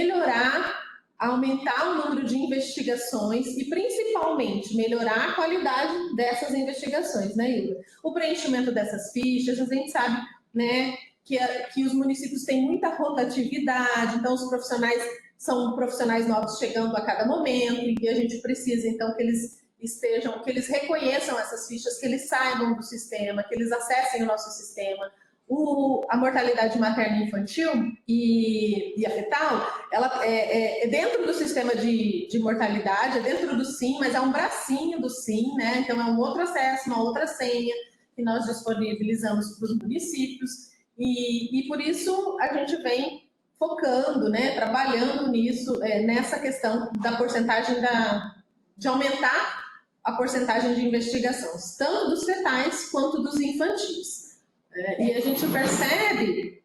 aumentar o número de investigações e, principalmente, melhorar a qualidade dessas investigações, né, Hilda? O preenchimento dessas fichas, a gente sabe, né, que os municípios têm muita rotatividade, então os profissionais são profissionais novos chegando a cada momento, e a gente precisa, então, que eles reconheçam essas fichas, que eles saibam do sistema, que eles acessem o nosso sistema. A mortalidade materna e infantil e a fetal, ela é dentro do sistema de mortalidade, é dentro do SIM, mas é um bracinho do SIM, né? Então é um outro acesso, uma outra senha que nós disponibilizamos para os municípios, e por isso a gente vem focando, né, trabalhando nisso, nessa questão da porcentagem de aumentar a porcentagem de investigação, tanto dos fetais quanto dos infantis. E a gente percebe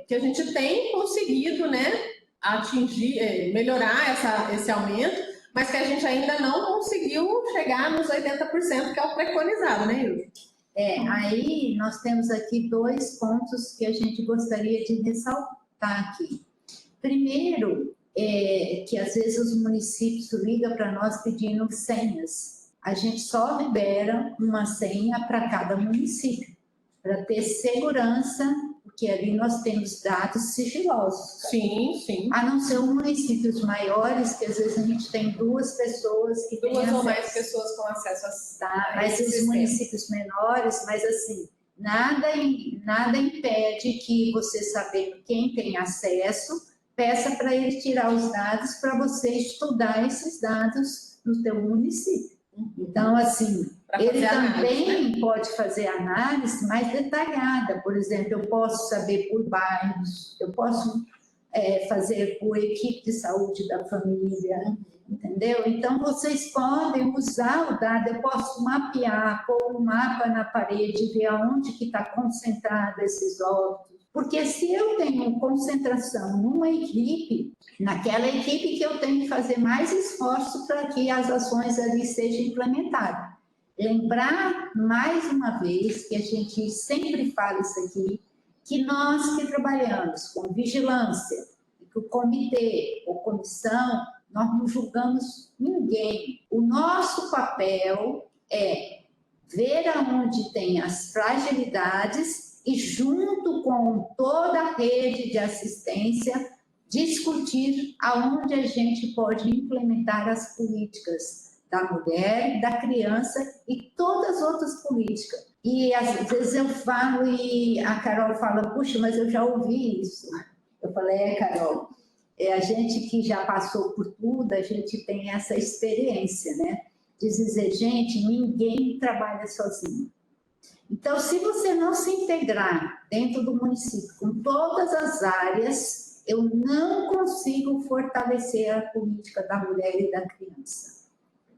que a gente tem conseguido, né, atingir, melhorar esse aumento, mas que a gente ainda não conseguiu chegar nos 80%, que é o preconizado, né, Hilda? Aí nós temos aqui 2 pontos que a gente gostaria de ressaltar aqui. Primeiro, que às vezes os municípios ligam para nós pedindo senhas. a gente só libera uma senha para cada município, para ter segurança, porque ali nós temos dados sigilosos. Sim, sim. A não ser municípios maiores, que às vezes a gente tem 2 pessoas que têm Duas ou acesso. mais pessoas com acesso a Tá, mas os municípios menores, mas assim, nada impede que você, sabendo quem tem acesso, peça para ele tirar os dados para você estudar esses dados no teu município. Então, assim, ele também pode fazer análise mais detalhada. Por exemplo, eu posso saber por bairros, eu posso fazer por equipe de saúde da família, entendeu? Então, vocês podem usar o dado, eu posso mapear, pôr um mapa na parede, ver aonde que está concentrado esses óbitos. Porque se eu tenho concentração numa equipe, naquela equipe que eu tenho que fazer mais esforço para que as ações ali sejam implementadas. Lembrar, mais uma vez, que a gente sempre fala isso aqui, que nós que trabalhamos com vigilância, que o comitê ou comissão, nós não julgamos ninguém. O nosso papel é ver aonde tem as fragilidades e, junto com toda a rede de assistência, discutir aonde a gente pode implementar as políticas da mulher, da criança e todas as outras políticas. E às vezes eu falo e a Carol fala, puxa, mas eu já ouvi isso. Eu falei, Carol, a gente que já passou por tudo, a gente tem essa experiência, né? De dizer, gente, ninguém trabalha sozinho. Então, se você não se integrar dentro do município com todas as áreas, eu não consigo fortalecer a política da mulher e da criança.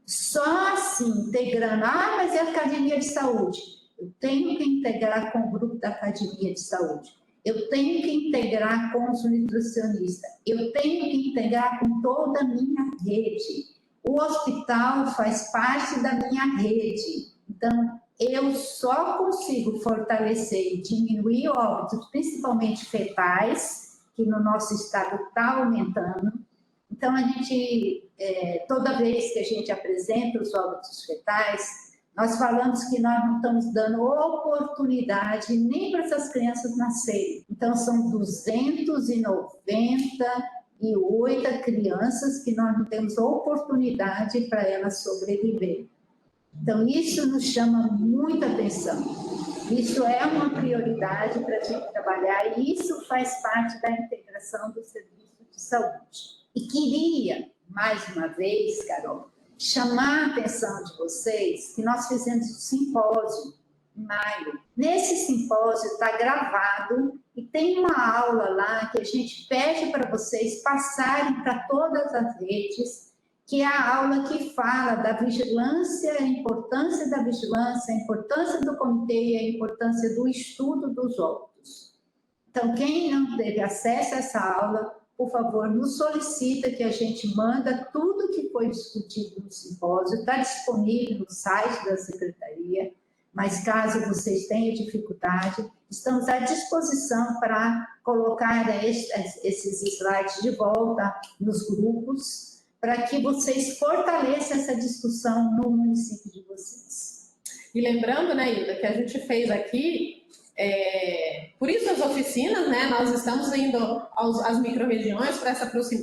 Só assim, integrando, mas é a academia de saúde. Eu tenho que integrar com o grupo da academia de saúde. Eu tenho que integrar com os nutricionistas. Eu tenho que integrar com toda a minha rede. O hospital faz parte da minha rede. Então, eu só consigo fortalecer e diminuir óbitos, principalmente fetais, que no nosso estado está aumentando. Então, a gente, toda vez que a gente apresenta os óbitos fetais, nós falamos que nós não estamos dando oportunidade nem para essas crianças nascerem. Então, são 298 crianças que nós não temos oportunidade para elas sobreviver. Então, isso nos chama muita atenção. Isso é uma prioridade para a gente trabalhar e isso faz parte da integração do serviço de saúde. E queria, mais uma vez, Carol, chamar a atenção de vocês que nós fizemos um simpósio em maio. Nesse simpósio está gravado e tem uma aula lá que a gente pede para vocês passarem para todas as redes, que é a aula que fala da vigilância, a importância da vigilância, a importância do comitê e a importância do estudo dos óbitos. Então, quem não teve acesso a essa aula, por favor, nos solicita que a gente manda tudo que foi discutido no simpósio, está disponível no site da Secretaria, mas caso vocês tenham dificuldade, estamos à disposição para colocar esses slides de volta nos grupos, para que vocês fortaleçam essa discussão no município de vocês. E lembrando, né, Hilda, que a gente fez aqui, por isso as oficinas, né, nós estamos indo às micro-regiões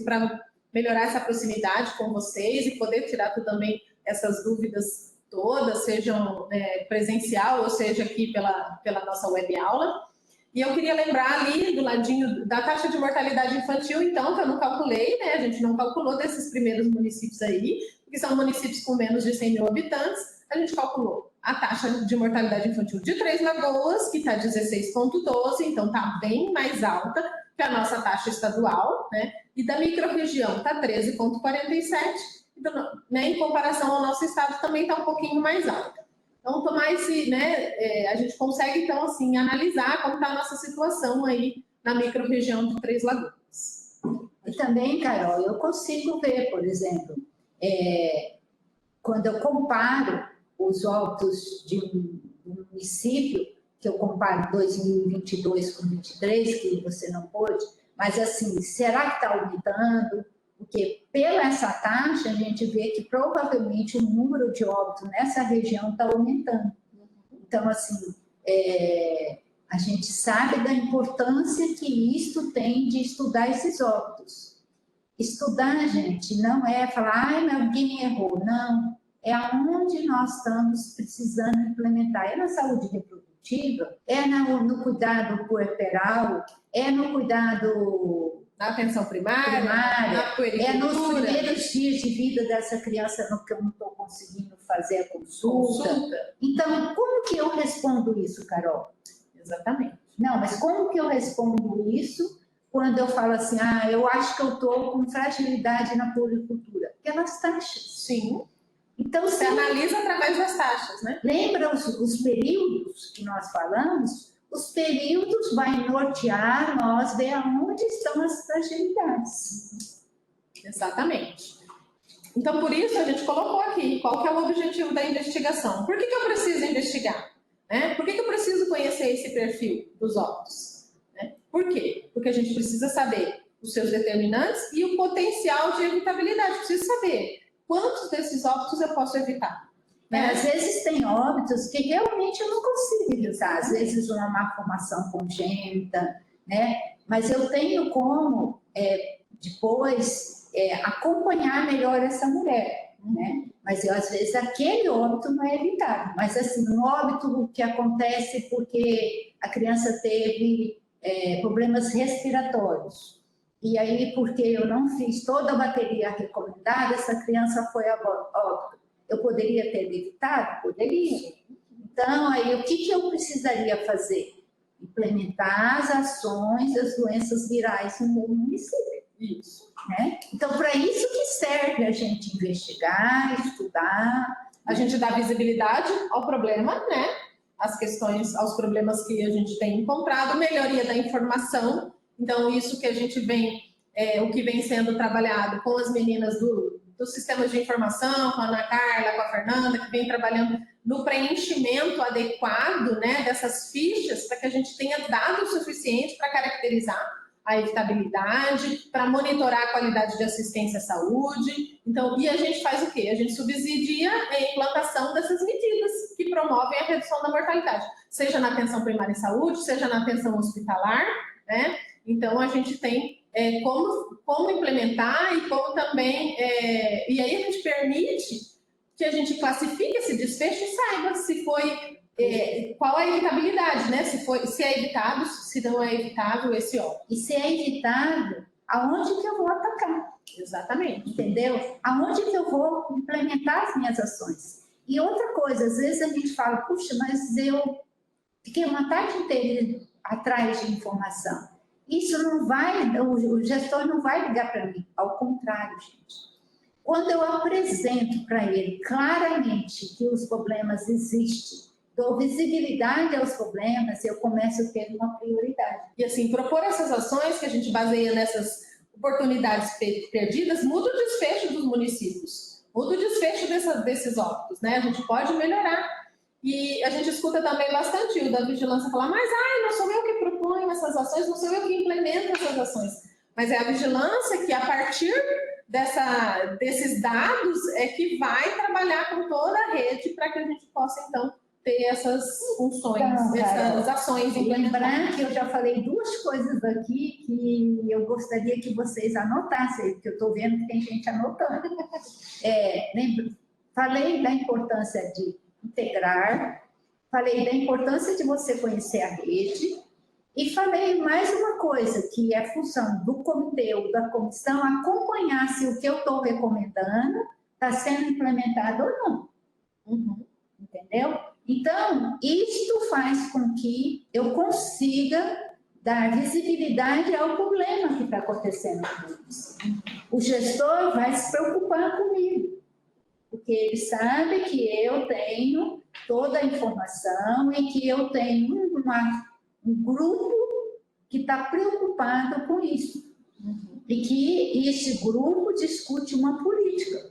para melhorar essa proximidade com vocês e poder tirar também essas dúvidas todas, sejam presencial ou seja aqui pela nossa web aula. E eu queria lembrar ali do ladinho da taxa de mortalidade infantil, então, que eu não calculei, né? A gente não calculou desses primeiros municípios aí, que são municípios com menos de 100 mil habitantes, a gente calculou a taxa de mortalidade infantil de Três Lagoas, que está 16,12, então está bem mais alta que a nossa taxa estadual, né? E da micro-região está 13,47, então, né, em comparação ao nosso estado também está um pouquinho mais alta. Então, tomar esse, né, a gente consegue, então, assim, analisar como está a nossa situação aí na micro-região de Três Lagoas. E também, Carol, eu consigo ver, por exemplo, quando eu comparo os óbitos de um município, que eu comparo 2022 com 2023, que você não pôde, mas assim, será que está aumentando? Porque pela essa taxa, a gente vê que provavelmente o número de óbitos nessa região está aumentando. Então, assim, a gente sabe da importância que isto tem de estudar esses óbitos. Estudar, gente, não é falar, ai, mas alguém errou. Não, é aonde nós estamos precisando implementar. É na saúde reprodutiva, é no cuidado puerperal, é no cuidado na atenção primária, na é nos primeiros dias de vida dessa criança que eu não estou conseguindo fazer a consulta. Então, como que eu respondo isso, Carol? Exatamente. Não, mas como que eu respondo isso quando eu falo assim, eu acho que eu estou com fragilidade na puericultura? Pelas taxas. Sim. Então, você analisa através das taxas, né? Lembra os períodos que nós falamos? Os períodos vai nortear nós ver aonde estão as fragilidades. Exatamente. Então, por isso, a gente colocou aqui qual que é o objetivo da investigação. Por que eu preciso investigar? Por que eu preciso conhecer esse perfil dos óbitos? Por quê? Porque a gente precisa saber os seus determinantes e o potencial de evitabilidade. Preciso saber quantos desses óbitos eu posso evitar. Às vezes tem óbitos que realmente eu não consigo evitar. Às vezes uma malformação congênita, mas eu tenho como depois acompanhar melhor essa mulher. Mas às vezes aquele óbito não é evitável. Mas assim, um óbito que acontece porque a criança teve problemas respiratórios. E aí, porque eu não fiz toda a bateria recomendada, essa criança foi a óbito. Eu poderia ter evitado? Poderia. Então, aí, o que eu precisaria fazer? Implementar as ações das doenças virais no meu município. Isso. Então, para isso que serve a gente investigar, estudar. A gente dá visibilidade ao problema, as questões, aos problemas que a gente tem encontrado, melhoria da informação. Então, isso que a gente vem, o que vem sendo trabalhado com as meninas dos sistemas de informação, com a Ana Carla, com a Fernanda, que vem trabalhando no preenchimento adequado dessas fichas, para que a gente tenha dados suficientes para caracterizar a evitabilidade, para monitorar a qualidade de assistência à saúde. Então, e a gente faz o quê? A gente subsidia a implantação dessas medidas que promovem a redução da mortalidade, seja na atenção primária em saúde, seja na atenção hospitalar, Então, a gente tem como implementar e como também... e aí a gente permite que a gente classifique esse desfecho e saiba se foi... qual a evitabilidade, se é evitável, se não é evitável esse óbito. E se é evitável, aonde que eu vou atacar? Exatamente. Entendeu? Aonde que eu vou implementar as minhas ações? E outra coisa, às vezes a gente fala, puxa, mas eu fiquei uma tarde inteira atrás de informação. Isso não vai, o gestor não vai ligar para mim, ao contrário, gente. Quando eu apresento para ele claramente que os problemas existem, dou visibilidade aos problemas, eu começo a ter uma prioridade. E assim, propor essas ações que a gente baseia nessas oportunidades perdidas, muda o desfecho dos municípios, muda o desfecho desses óbitos, A gente pode melhorar. E a gente escuta também bastante o da vigilância falar, mas não sou eu que proponho essas ações, não sou eu que implemento essas ações. Mas é a vigilância que, a partir desses dados, é que vai trabalhar com toda a rede para que a gente possa, então, ter essas funções, essas ações. Lembrar que eu já falei duas coisas aqui que eu gostaria que vocês anotassem, porque eu estou vendo que tem gente anotando. Falei da importância de integrar, falei da importância de você conhecer a rede e falei mais uma coisa, que é a função do comitê ou da comissão acompanhar se o que eu estou recomendando está sendo implementado ou não. Entendeu? Então, isto faz com que eu consiga dar visibilidade ao problema que está acontecendo com isso. O gestor vai se preocupar comigo, porque ele sabe que eu tenho toda a informação e que eu tenho um grupo que está preocupado com isso. E que esse grupo discute uma política.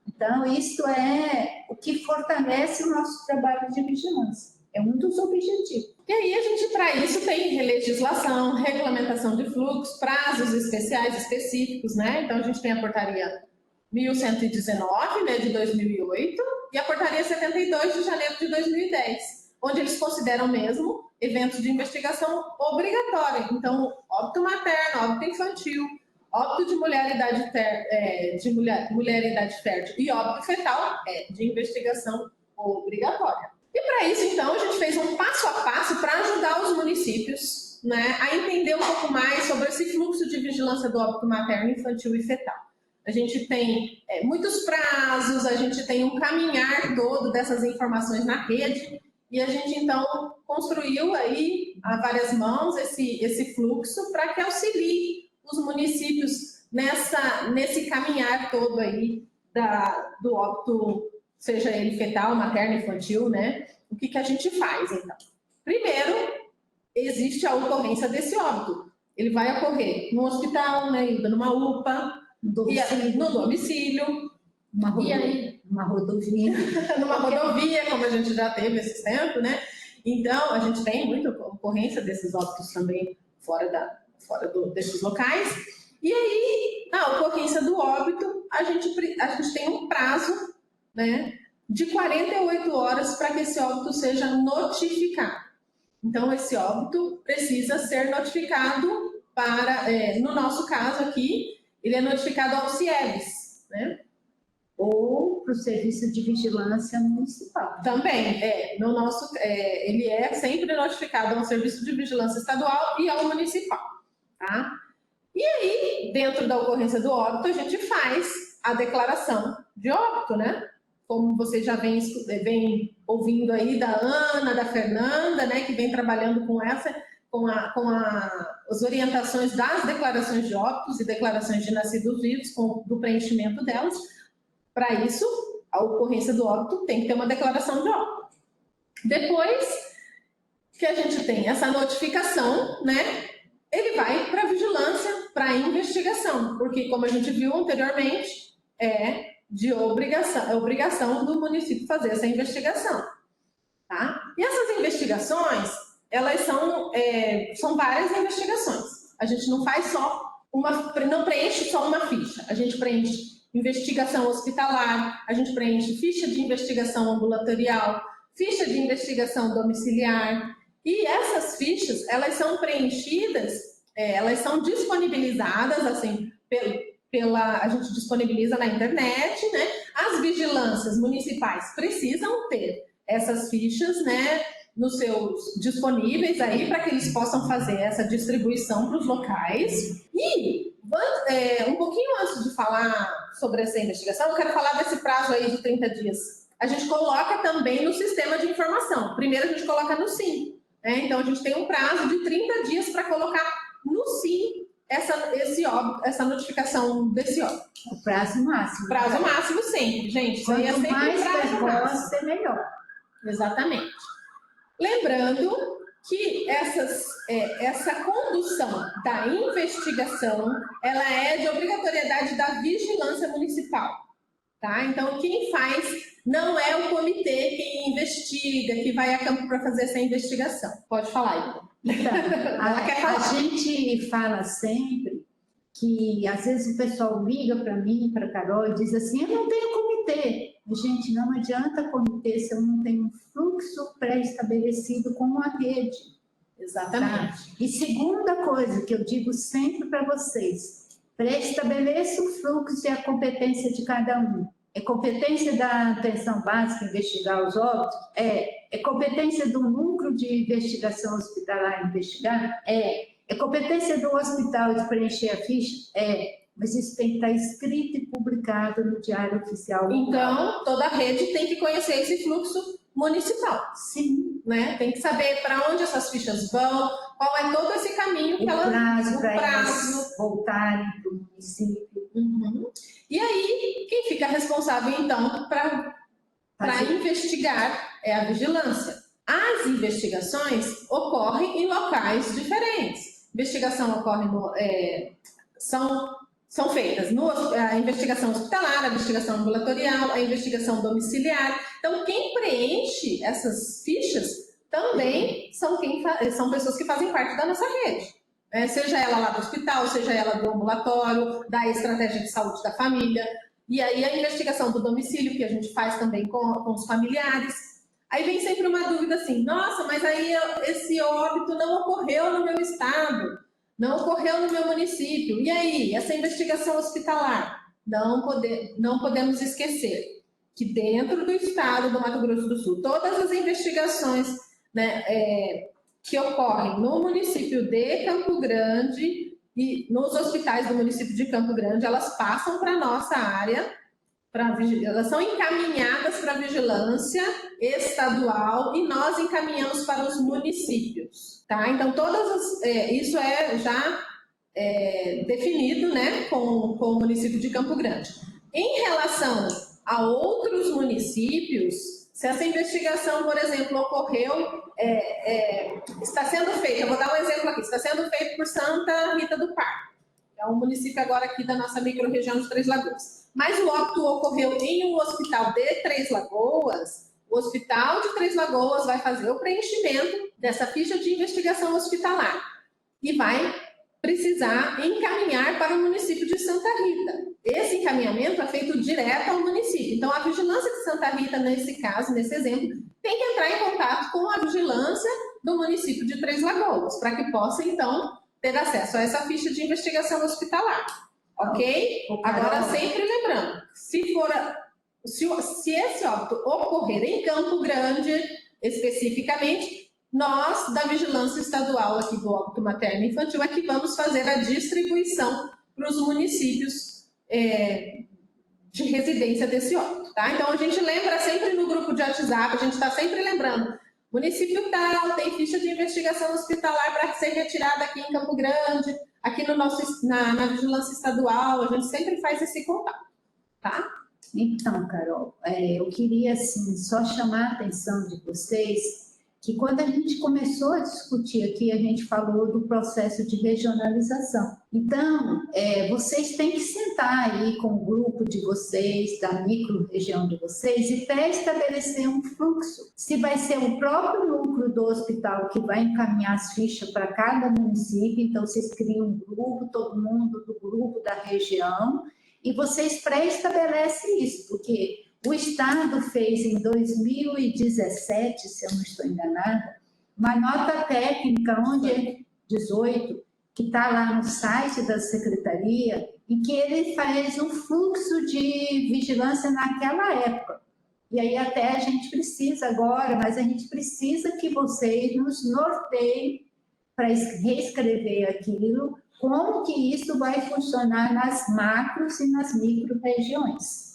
Então, isso é o que fortalece o nosso trabalho de vigilância. É um dos objetivos. E aí a gente, para isso, tem legislação, regulamentação de fluxo, prazos especiais específicos, né? Então a gente tem a portaria 1119, né, de 2008, e a portaria 72 de janeiro de 2010, onde eles consideram mesmo eventos de investigação obrigatória. Então, óbito materno, óbito infantil, óbito de mulher em idade fértil e óbito fetal é de investigação obrigatória. E para isso, então, a gente fez um passo a passo para ajudar os municípios, né, a entender um pouco mais sobre esse fluxo de vigilância do óbito materno, infantil e fetal. A gente tem muitos prazos, a gente tem um caminhar todo dessas informações na rede, e a gente, então, construiu aí a várias mãos esse fluxo para que auxilie os municípios nesse caminhar todo aí do óbito, seja ele fetal, materno, infantil, né? O que a gente faz, então? Primeiro, existe a ocorrência desse óbito. Ele vai ocorrer no hospital, né, numa UPA, no domicílio, uma rodovia, numa rodovia, como a gente já teve esses tempos, né? Então, a gente tem muita ocorrência desses óbitos também fora desses locais. E aí, na ocorrência do óbito, a gente tem um prazo, né, de 48 horas para que esse óbito seja notificado. Então, esse óbito precisa ser notificado no nosso caso aqui, ele é notificado ao CIEBS, né? Ou para o Serviço de Vigilância Municipal. Também, ele é sempre notificado ao Serviço de Vigilância Estadual e ao Municipal, tá? E aí, dentro da ocorrência do óbito, a gente faz a declaração de óbito, né? Como vocês já vem ouvindo aí da Ana, da Fernanda, né? Que vem trabalhando com as orientações das declarações de óbitos e declarações de nascidos vivos, do preenchimento delas. Para isso, a ocorrência do óbito tem que ter uma declaração de óbito. Depois que a gente tem essa notificação, né, ele vai para a vigilância, para a investigação, porque, como a gente viu anteriormente, é obrigação do município fazer essa investigação. Tá? E essas investigações, elas são várias investigações. A gente não faz não preenche só uma ficha, a gente preenche investigação hospitalar, a gente preenche ficha de investigação ambulatorial, ficha de investigação domiciliar, e essas fichas, elas são preenchidas, elas são disponibilizadas, assim, a gente disponibiliza na internet, né? As vigilâncias municipais precisam ter essas fichas, né, nos seus disponíveis aí, para que eles possam fazer essa distribuição para os locais. E um pouquinho antes de falar sobre essa investigação, eu quero falar desse prazo aí de 30 dias. A gente coloca também no sistema de informação. Primeiro a gente coloca no SIM, né? Então a gente tem um prazo de 30 dias para colocar no SIM essa notificação desse óbito. O prazo máximo. Prazo máximo sempre, gente. Quanto é sempre mais prazo é melhor. Exatamente. Lembrando que essa condução da investigação, ela é de obrigatoriedade da vigilância municipal, tá? Então, quem faz não é o comitê que investiga, que vai a campo para fazer essa investigação. Pode falar, Ida. Então, a gente fala sempre que, às vezes, o pessoal liga para mim, para a Carol, e diz assim, eu não tenho comitê. Gente, não adianta comitê se eu não tenho um fluxo pré-estabelecido com a rede. Exatamente. Tá? E segunda coisa que eu digo sempre para vocês, pré-estabeleça o fluxo e a competência de cada um. É competência da atenção básica investigar os óbitos? É competência do núcleo de investigação hospitalar investigar? É competência do hospital de preencher a ficha? Mas isso tem que estar escrito e publicado no Diário Oficial. Então, toda a rede tem que conhecer esse fluxo municipal. Sim. Né? Tem que saber para onde essas fichas vão, qual é todo esse caminho que o prazo voltarem para o município. Uhum. E aí, quem fica responsável, então, para investigar é a vigilância. As investigações ocorrem em locais diferentes. Investigação ocorre são feitas a investigação hospitalar, a investigação ambulatorial, a investigação domiciliar. Então, quem preenche essas fichas também são pessoas que fazem parte da nossa rede. Seja ela lá do hospital, seja ela do ambulatório, da estratégia de saúde da família. E aí a investigação do domicílio, que a gente faz também com os familiares. Aí vem sempre uma dúvida assim, nossa, mas aí esse óbito não ocorreu no meu estado, não ocorreu no meu município. E aí, essa investigação hospitalar? Não podemos esquecer que dentro do estado do Mato Grosso do Sul, todas as investigações, né, que ocorrem no município de Campo Grande e nos hospitais do município de Campo Grande, elas passam para a nossa área, elas são encaminhadas para a vigilância estadual e nós encaminhamos para os municípios, tá? Então, isso é já definido, né, com o município de Campo Grande. Em relação a outros municípios, se essa investigação, por exemplo, ocorreu, está sendo feita, eu vou dar um exemplo aqui, está sendo feito por Santa Rita do Parque, é um município agora aqui da nossa microrregião de Três Lagoas. Mas o óbito ocorreu em um hospital de Três Lagoas, o hospital de Três Lagoas vai fazer o preenchimento dessa ficha de investigação hospitalar e vai precisar encaminhar para o município de Santa Rita. Esse encaminhamento é feito direto ao município. Então, a vigilância de Santa Rita, nesse caso, nesse exemplo, tem que entrar em contato com a vigilância do município de Três Lagoas, para que possa, então, ter acesso a essa ficha de investigação hospitalar. Ok? Agora, sempre lembrando, se esse óbito ocorrer em Campo Grande, especificamente, nós, da Vigilância Estadual aqui do óbito materno e infantil, é que vamos fazer a distribuição para os municípios de residência desse óbito, tá? Então, a gente lembra sempre no grupo de WhatsApp, a gente está sempre lembrando, município tal, tem ficha de investigação hospitalar para ser retirada aqui em Campo Grande, aqui no na Vigilância Estadual, a gente sempre faz esse contato, tá? Então, Carol, eu queria, assim, só chamar a atenção de vocês que quando a gente começou a discutir aqui, a gente falou do processo de regionalização. Então, vocês têm que sentar aí com o grupo de vocês, da micro-região de vocês, e pré-estabelecer um fluxo. Se vai ser o próprio núcleo do hospital que vai encaminhar as fichas para cada município, então vocês criam um grupo, todo mundo do grupo da região, e vocês pré-estabelecem isso, porque o Estado fez em 2017, se eu não estou enganada, uma nota técnica, onde 18, que está lá no site da Secretaria, em que ele faz um fluxo de vigilância naquela época. E aí até a gente precisa agora, mas a gente precisa que vocês nos norteiem para reescrever aquilo, como que isso vai funcionar nas macros e nas micro-regiões.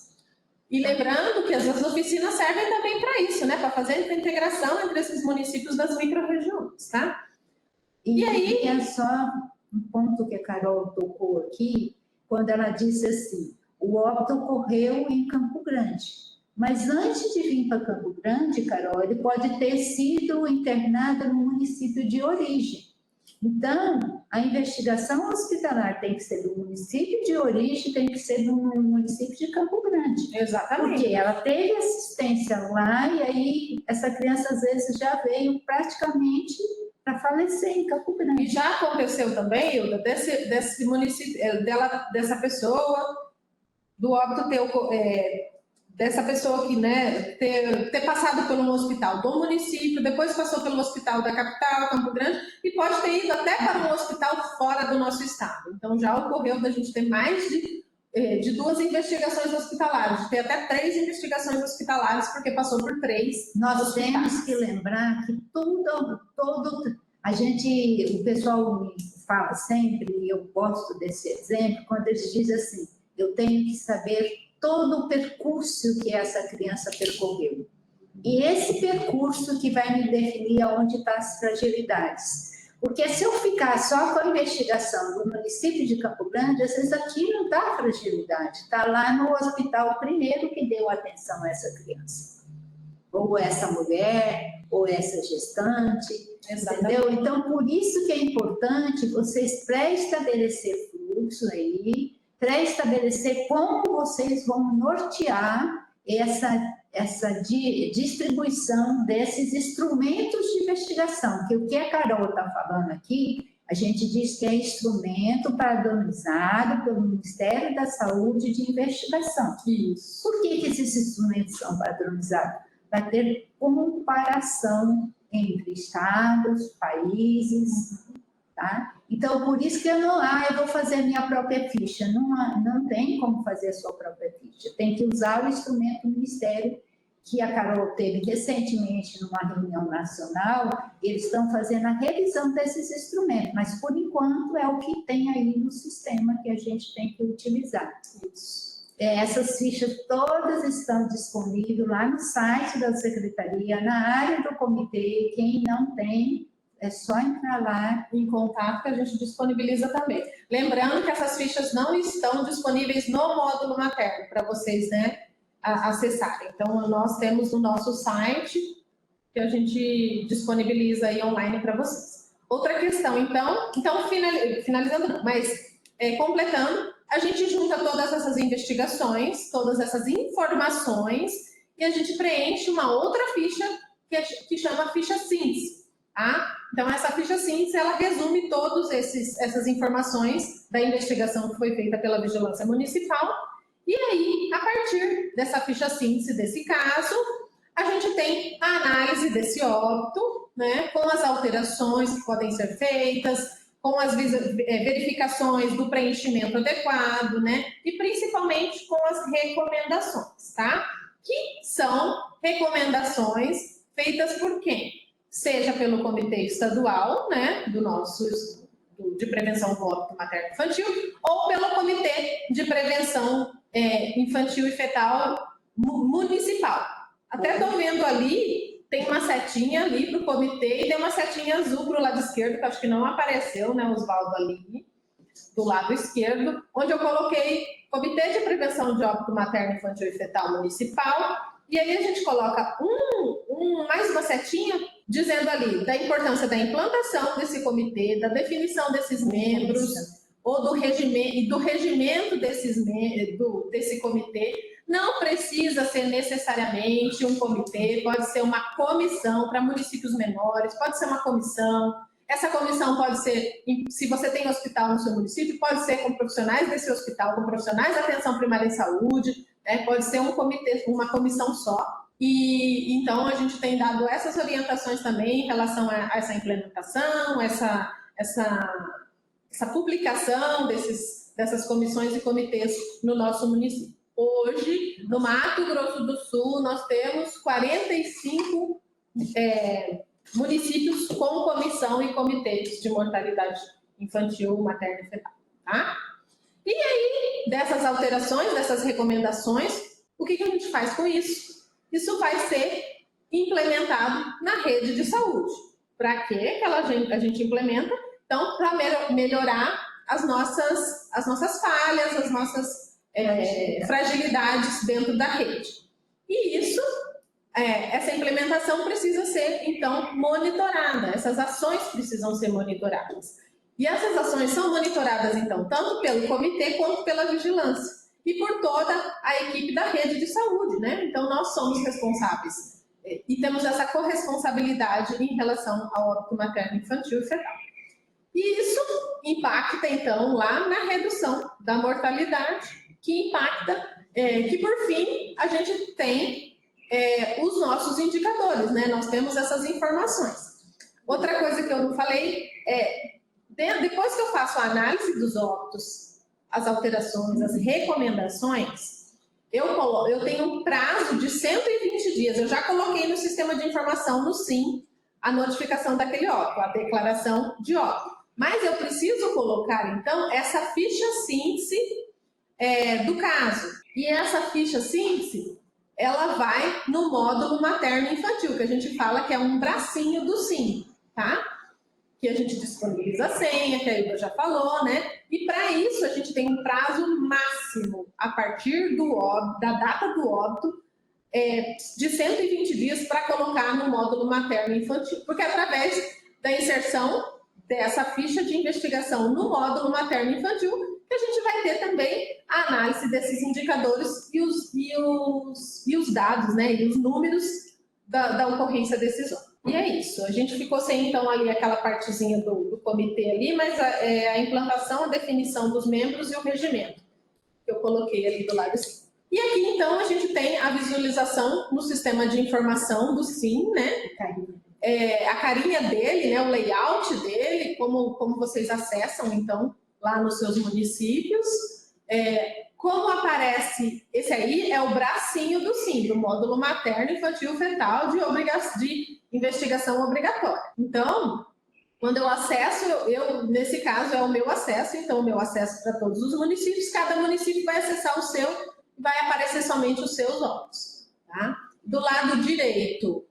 E lembrando que as oficinas servem também para isso, né? Para fazer a integração entre esses municípios das micro-regiões, tá? E aí é só um ponto que a Carol tocou aqui, quando ela disse assim, o óbito ocorreu em Campo Grande. Mas antes de vir para Campo Grande, Carol, ele pode ter sido internado no município de origem. Então, a investigação hospitalar tem que ser do município de origem, tem que ser do município de Campo Grande. Exatamente. Porque ela teve assistência lá e aí essa criança às vezes já veio praticamente para falecer em Campo Grande. E já aconteceu também, Hilda, desse município, dessa pessoa, do óbito dessa pessoa que, né, ter passado por um hospital do município, depois passou pelo hospital da capital, Campo Grande, e pode ter ido até para um hospital fora do nosso estado. Então, já ocorreu da gente ter mais de 2 investigações hospitalares, de ter até 3 investigações hospitalares, porque passou por 3 Nós hospitais. temos que lembrar que o pessoal me fala sempre, e eu gosto desse exemplo, quando eles dizem assim, eu tenho que saber todo o percurso que essa criança percorreu. E esse percurso que vai me definir aonde estão as fragilidades. Porque se eu ficar só com a investigação do município de Campo Grande, às vezes aqui não está fragilidade, está lá no hospital primeiro que deu atenção a essa criança. Ou essa mulher, ou essa gestante, entendeu? Então, por isso que é importante vocês pré-estabelecer fluxo aí, pré-estabelecer como vocês vão nortear essa distribuição desses instrumentos de investigação, que o que a Carol está falando aqui, a gente diz que é instrumento padronizado pelo Ministério da Saúde de investigação. Isso. Por que esses instrumentos são padronizados? Para ter comparação entre estados, países, tá? Então, por isso que eu vou fazer a minha própria ficha. Não tem como fazer a sua própria ficha. Tem que usar o instrumento do Ministério, que a Carol teve recentemente numa reunião nacional. Eles estão fazendo a revisão desses instrumentos, mas, por enquanto, é o que tem aí no sistema que a gente tem que utilizar. Essas fichas todas estão disponíveis lá no site da Secretaria, na área do comitê. Quem não tem, é só entrar lá em contato que a gente disponibiliza também. Lembrando que essas fichas não estão disponíveis no módulo materno para vocês, né, acessarem. Então, nós temos no nosso site que a gente disponibiliza aí online para vocês. Outra questão, então finalizando, mas completando, a gente junta todas essas investigações, todas essas informações e a gente preenche uma outra ficha que chama ficha síntese. Tá? Então, essa ficha síntese, ela resume todas essas informações da investigação que foi feita pela Vigilância Municipal. E aí, a partir dessa ficha síntese desse caso, a gente tem a análise desse óbito, né, com as alterações que podem ser feitas, com as verificações do preenchimento adequado, né, e principalmente com as recomendações, tá? Que são recomendações feitas por quem? Seja pelo Comitê Estadual, né, de Prevenção do Óbito Materno Infantil, ou pelo Comitê de Prevenção Infantil e Fetal Municipal. Até estou vendo ali, tem uma setinha ali para o comitê e tem uma setinha azul para o lado esquerdo, que acho que não apareceu, né, Oswaldo, ali, do lado esquerdo, onde eu coloquei Comitê de Prevenção de Óbito Materno Infantil e Fetal Municipal, e aí a gente coloca mais uma setinha dizendo ali da importância da implantação desse comitê, da definição desses membros, ou do regimento desse comitê. Não precisa ser necessariamente um comitê, pode ser uma comissão para municípios menores, pode ser uma comissão. Essa comissão pode ser, se você tem hospital no seu município, pode ser com profissionais desse hospital, com profissionais da atenção primária em saúde, né? Pode ser um comitê, uma comissão só. E então a gente tem dado essas orientações também em relação a essa implementação, essa publicação dessas comissões e comitês no nosso município. Hoje, no Mato Grosso do Sul, nós temos 45 municípios com comissão e comitês de mortalidade infantil, materna e fetal. Tá? E aí, dessas alterações, dessas recomendações, o que a gente faz com isso? Isso vai ser implementado na rede de saúde. Para que a gente implementa? Então, para melhorar as nossas falhas, as nossas fragilidades dentro da rede. E isso, essa implementação precisa ser, então, monitorada. Essas ações precisam ser monitoradas. E essas ações são monitoradas, então, tanto pelo comitê quanto pela vigilância. E por toda a equipe da rede de saúde, né? Então, nós somos responsáveis. E temos essa corresponsabilidade em relação ao óbito materno infantil e fetal. E isso impacta, então, lá na redução da mortalidade, que impacta, que por fim, a gente tem os nossos indicadores, né? Nós temos essas informações. Outra coisa que eu não falei depois que eu faço a análise dos óbitos, as alterações, as recomendações, eu tenho um prazo de 120 dias. Eu já coloquei no sistema de informação, no SIM, a notificação daquele óbito, a declaração de óbito. Mas eu preciso colocar, então, essa ficha síntese do caso. E essa ficha síntese, ela vai no módulo materno-infantil, que a gente fala que é um bracinho do SIM, tá? Que a gente disponibiliza a senha, que a Ilva já falou, né? E para isso a gente tem um prazo máximo, a partir da data do óbito, de 120 dias para colocar no módulo materno-infantil. Porque através da inserção dessa ficha de investigação no módulo materno-infantil, que a gente vai ter também a análise desses indicadores e os os dados, né, e os números da ocorrência desses óbitos. E é isso, a gente ficou sem, então, ali aquela partezinha do comitê ali, mas a implantação, a definição dos membros e o regimento, que eu coloquei ali do lado assim. E aqui, então, a gente tem a visualização no sistema de informação do SIM, né? A carinha dele, né, o layout dele, como vocês acessam, então, lá nos seus municípios. Como aparece, esse aí é o bracinho do SIM, do módulo materno, infantil, fetal de investigação obrigatória. Então, quando eu acesso, nesse caso é o meu acesso, então o meu acesso para todos os municípios, cada município vai acessar o seu, vai aparecer somente os seus óbitos, tá? Do lado direito,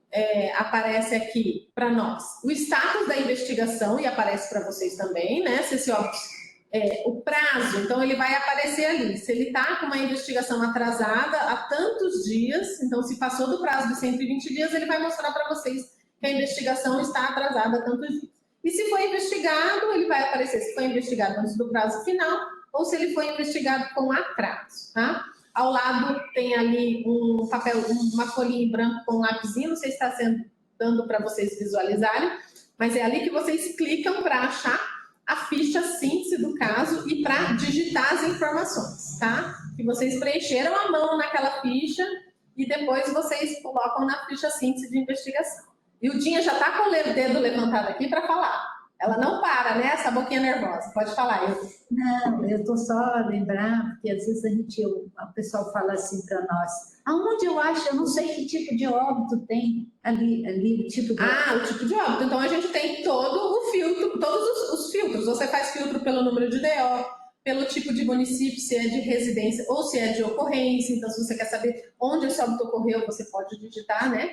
aparece aqui para nós o status da investigação, e aparece para vocês também, né? Se esse óbito, o prazo, então ele vai aparecer ali. Se ele está com uma investigação atrasada há tantos dias, então se passou do prazo de 120 dias, ele vai mostrar para vocês que a investigação está atrasada há tantos dias. E se foi investigado, ele vai aparecer se foi investigado antes do prazo final ou se ele foi investigado com atraso, tá? Ao lado tem ali um papel, uma folhinha em branco com um lapisinho, não sei se está dando para vocês visualizarem, mas é ali que vocês clicam para achar a ficha síntese do caso e para digitar as informações, tá? Que vocês preencheram a mão naquela ficha e depois vocês colocam na ficha síntese de investigação. E o Dinha já está com o dedo levantado aqui para falar. Ela não para, né? Essa boquinha nervosa. Pode falar, eu. Não, eu estou só a lembrar, porque às vezes o pessoal fala assim para nós, aonde eu acho, eu não sei que tipo de óbito tem ali o tipo de óbito. O tipo de óbito. Então a gente tem todo o filtro, todos os filtros. Você faz filtro pelo número de DO, pelo tipo de município, se é de residência ou se é de ocorrência. Então, se você quer saber onde esse óbito ocorreu, você pode digitar, né?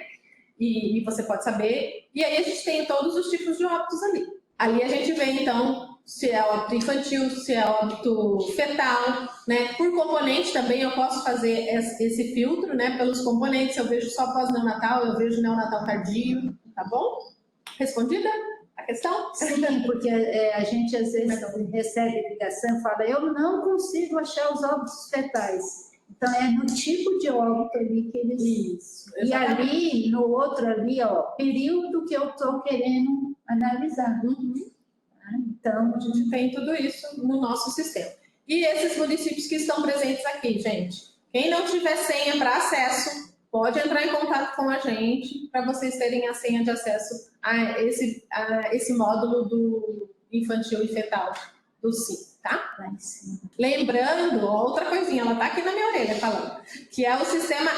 E você pode saber. E aí a gente tem todos os tipos de óbitos ali. Ali a gente vê, então, se é óbito infantil, se é óbito fetal, né? Por componente também eu posso fazer esse filtro, né? Pelos componentes, eu vejo só pós-neonatal, eu vejo neonatal tardio, tá bom? Respondida a questão? Sim, porque a gente às vezes recebe ligação e fala, eu não consigo achar os óbitos fetais. Então, é no tipo de óbito ali que eles... Isso, e ali, no outro ali, ó, período que eu estou querendo analisar. Então, a gente tem tudo isso no nosso sistema. E esses municípios que estão presentes aqui, gente, quem não tiver senha para acesso, pode entrar em contato com a gente para vocês terem a senha de acesso a esse módulo do infantil e fetal do SIM. Tá? Lembrando, outra coisinha, ela tá aqui na minha orelha falando, que é o sistema,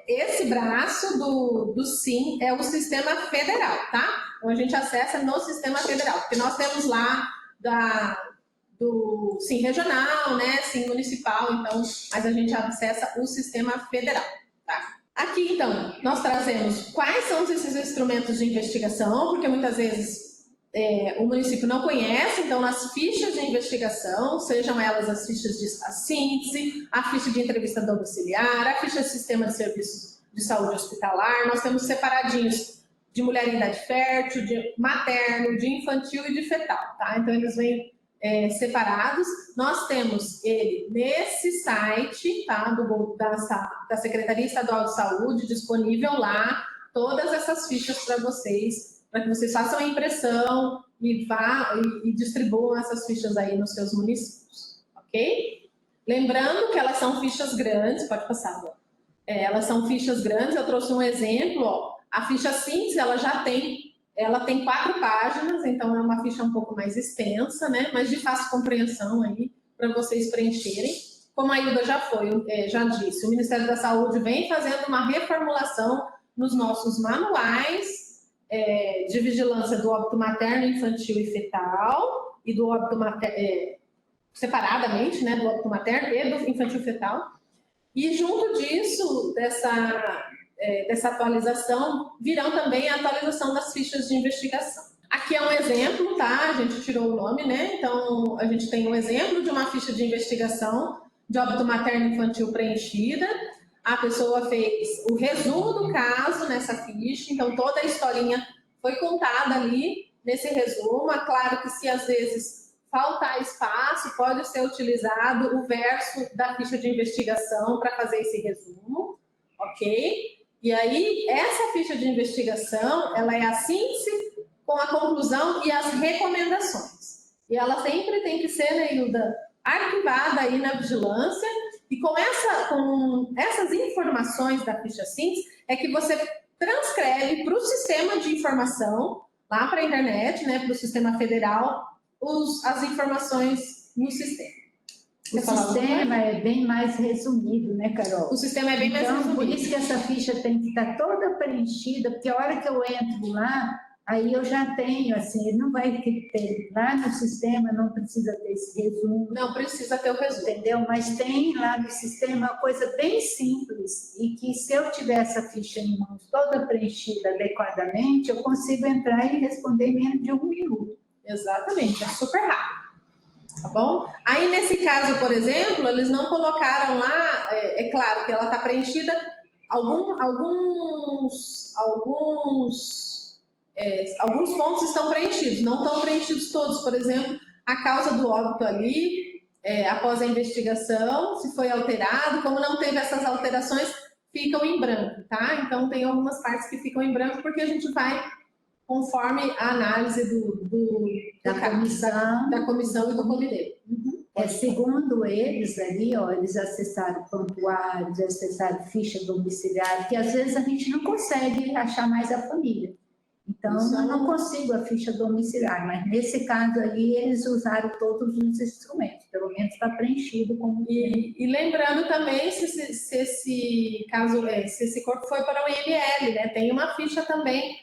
esse braço do SIM é o sistema federal, tá? Então a gente acessa no sistema federal, porque nós temos lá do SIM regional, né, SIM municipal, então, mas a gente acessa o sistema federal, tá? Aqui, então, nós trazemos quais são esses instrumentos de investigação, porque muitas vezes o município não conhece, então nas fichas de investigação, sejam elas as fichas de síntese, a ficha de entrevista domiciliar, a ficha de sistema de serviços de saúde hospitalar, nós temos separadinhos de mulher em idade fértil, de materno, de infantil e de fetal, tá? Então eles vêm separados. Nós temos ele nesse site, tá? Da Secretaria Estadual de Saúde, disponível lá, todas essas fichas para que vocês façam a impressão e distribuam essas fichas aí nos seus municípios, ok? Lembrando que elas são fichas grandes, pode passar, agora. Elas são fichas grandes, eu trouxe um exemplo, ó. A ficha síntese, ela tem 4 páginas, então é uma ficha um pouco mais extensa, né? Mas de fácil compreensão aí, para vocês preencherem. Como a Hilda já disse, o Ministério da Saúde vem fazendo uma reformulação nos nossos manuais de vigilância do óbito materno, infantil e fetal, e do óbito separadamente, né, do óbito materno e do infantil e fetal. E junto disso, dessa atualização, virão também a atualização das fichas de investigação. Aqui é um exemplo, tá? A gente tirou o nome, né? Então, a gente tem um exemplo de uma ficha de investigação de óbito materno e infantil preenchida. A pessoa fez o resumo do caso nessa ficha, então toda a historinha foi contada ali nesse resumo. É claro que se às vezes faltar espaço, pode ser utilizado o verso da ficha de investigação para fazer esse resumo, ok? E aí, essa ficha de investigação, ela é a síntese com a conclusão e as recomendações. E ela sempre tem que ser, né, Hilda, arquivada aí na vigilância, e com essas informações da ficha síntese, é que você transcreve para o sistema de informação, lá para a internet, né, para o sistema federal, as informações no sistema. O sistema é bem mais resumido, né, Carol? O sistema é bem mais resumido. Por isso que essa ficha tem que estar toda preenchida, porque a hora que eu entro lá, aí eu já tenho, assim, ele não vai ter lá no sistema, não precisa ter esse resumo. Não precisa ter o resumo. Entendeu? Mas tem lá no sistema uma coisa bem simples e que se eu tiver essa ficha em mãos toda preenchida adequadamente, eu consigo entrar e responder em menos de 1 minuto. Exatamente, é super rápido. Tá bom? Aí, nesse caso, por exemplo, eles não colocaram lá, é claro que ela está preenchida, alguns pontos estão preenchidos, não estão preenchidos todos. Por exemplo, a causa do óbito ali, após a investigação, se foi alterado, como não teve essas alterações, ficam em branco, tá? Então, tem algumas partes que ficam em branco, porque a gente vai conforme a análise da comissão e do comitê. Segundo eles ali, ó, eles acessaram prontuários, acessaram ficha domiciliar, que às vezes a gente não consegue achar mais a família. Então, eu não consigo a ficha domiciliar, mas nesse caso aí eles usaram todos os instrumentos, pelo menos está preenchido como... E lembrando também, se esse corpo foi para o IML, né? Tem uma ficha também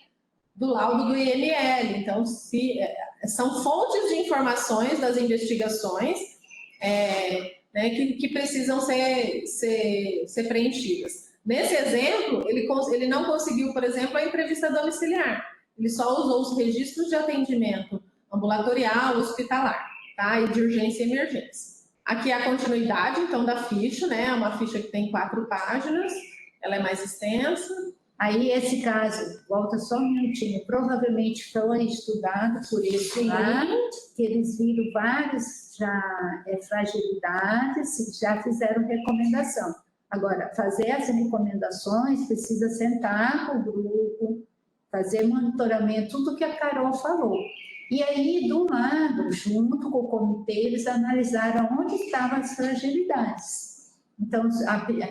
do laudo do IML. Então, são fontes de informações das investigações né, que precisam ser preenchidas. Nesse exemplo, ele não conseguiu, por exemplo, a entrevista domiciliar. Ele só usou os registros de atendimento ambulatorial, hospitalar, tá? E de urgência e emergência. Aqui é a continuidade, então, da ficha, né? É uma ficha que tem 4 páginas, ela é mais extensa. Aí, esse caso, volta só um minutinho, provavelmente foi estudado por eles lá, que eles viram várias fragilidades e já fizeram recomendação. Agora, fazer as recomendações, precisa sentar com o grupo, fazer monitoramento, tudo que a Carol falou. E aí, do lado, junto com o comitê, eles analisaram onde estavam as fragilidades. Então,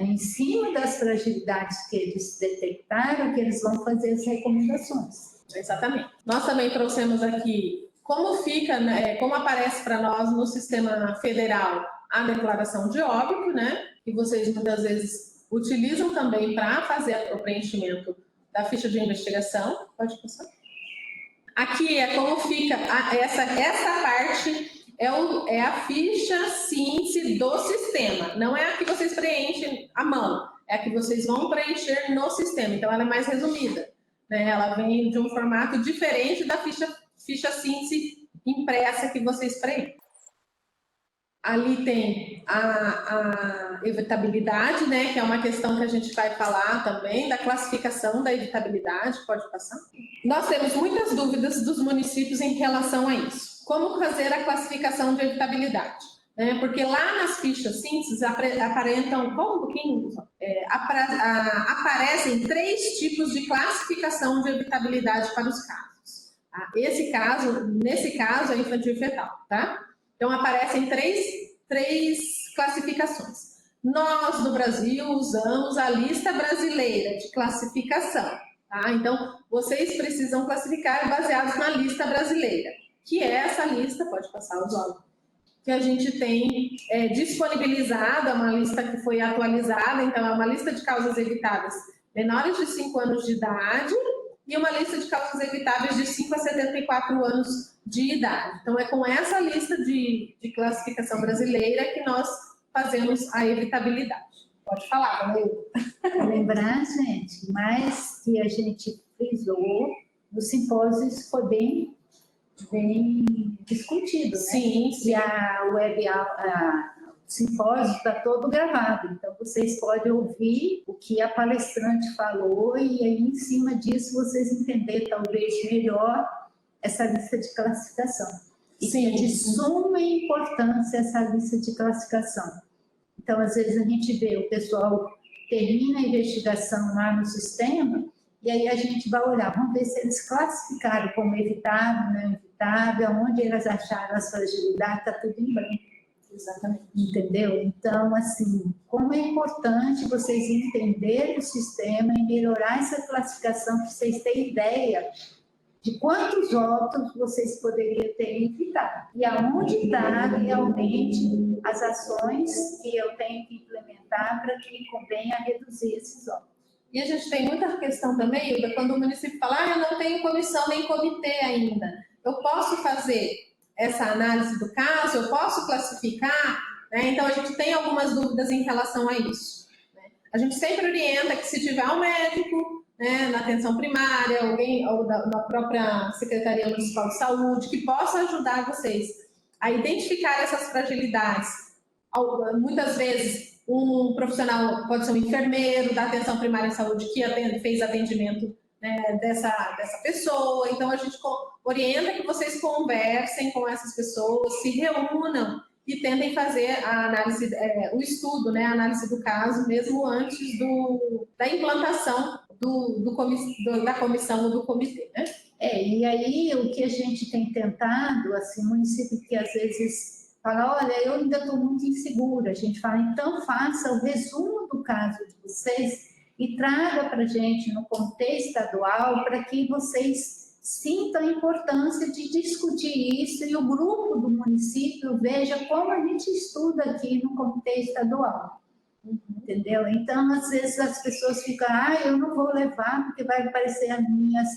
em cima das fragilidades que eles detectaram, que eles vão fazer as recomendações. Exatamente. Nós também trouxemos aqui como fica, né, como aparece para nós no sistema federal a declaração de óbito, né? Que vocês muitas vezes utilizam também para fazer o preenchimento da ficha de investigação. Pode passar. Aqui é como fica essa parte. É a ficha síntese do sistema, não é a que vocês preenchem à mão, é a que vocês vão preencher no sistema, então ela é mais resumida, né? Ela vem de um formato diferente da ficha síntese impressa que vocês preenchem. Ali tem a evitabilidade, né, que é uma questão que a gente vai falar também, da classificação da evitabilidade, pode passar? Nós temos muitas dúvidas dos municípios em relação a isso. Como fazer a classificação de evitabilidade? Porque lá nas fichas síntese aparecem 3 tipos de classificação de evitabilidade para os casos. Tá? Nesse caso, é infantil e fetal, tá? Então, aparecem 3 classificações. Nós, no Brasil, usamos a lista brasileira de classificação. Tá? Então, vocês precisam classificar baseados na lista brasileira, que é essa lista, pode passar os olhos, que a gente tem disponibilizada, uma lista que foi atualizada, então é uma lista de causas evitáveis menores de 5 anos de idade e uma lista de causas evitáveis de 5 a 74 anos de idade. Então, é com essa lista de classificação brasileira que nós fazemos a evitabilidade. Pode falar, Vanessa. Lembrar, gente, mas que a gente frisou, no simpósio isso foi bem discutido, né? Sim. E o simpósio está todo gravado, então vocês podem ouvir o que a palestrante falou e aí em cima disso vocês entenderem talvez melhor essa lista de classificação. E Sim. É de suma importância essa lista de classificação. Então, às vezes a gente vê o pessoal termina a investigação lá no sistema, e aí a gente vai olhar, vamos ver se eles classificaram como evitável, não evitável, onde eles acharam as fragilidades, está tudo em branco. Exatamente. Entendeu? Então, assim, como é importante vocês entenderem o sistema e melhorar essa classificação, para vocês terem ideia de quantos óbitos vocês poderiam ter evitado. E aonde está realmente as ações que eu tenho que implementar para que me convenha reduzir esses óbitos. E a gente tem muita questão também, Hilda, quando o município fala, eu não tenho comissão nem comitê ainda. Eu posso fazer essa análise do caso, eu posso classificar, né? Então a gente tem algumas dúvidas em relação a isso, né? A gente sempre orienta que se tiver um médico, né, na atenção primária, alguém ou na própria Secretaria Municipal de Saúde, que possa ajudar vocês a identificar essas fragilidades. Muitas vezes um profissional pode ser um enfermeiro da atenção primária em saúde que fez atendimento, né, dessa pessoa. Então a gente orienta que vocês conversem com essas pessoas, se reúnam e tentem fazer a análise, o estudo, né, a análise do caso, mesmo antes da implantação da comissão ou do comitê, né? E aí o que a gente tem tentado, assim, município que às vezes fala, olha, eu ainda estou muito insegura, a gente fala, então faça o resumo do caso de vocês e traga para a gente no comitê estadual para que vocês sintam a importância de discutir isso e o grupo do município veja como a gente estuda aqui no comitê estadual. Entendeu? Então, às vezes as pessoas ficam, eu não vou levar porque vai aparecer as minhas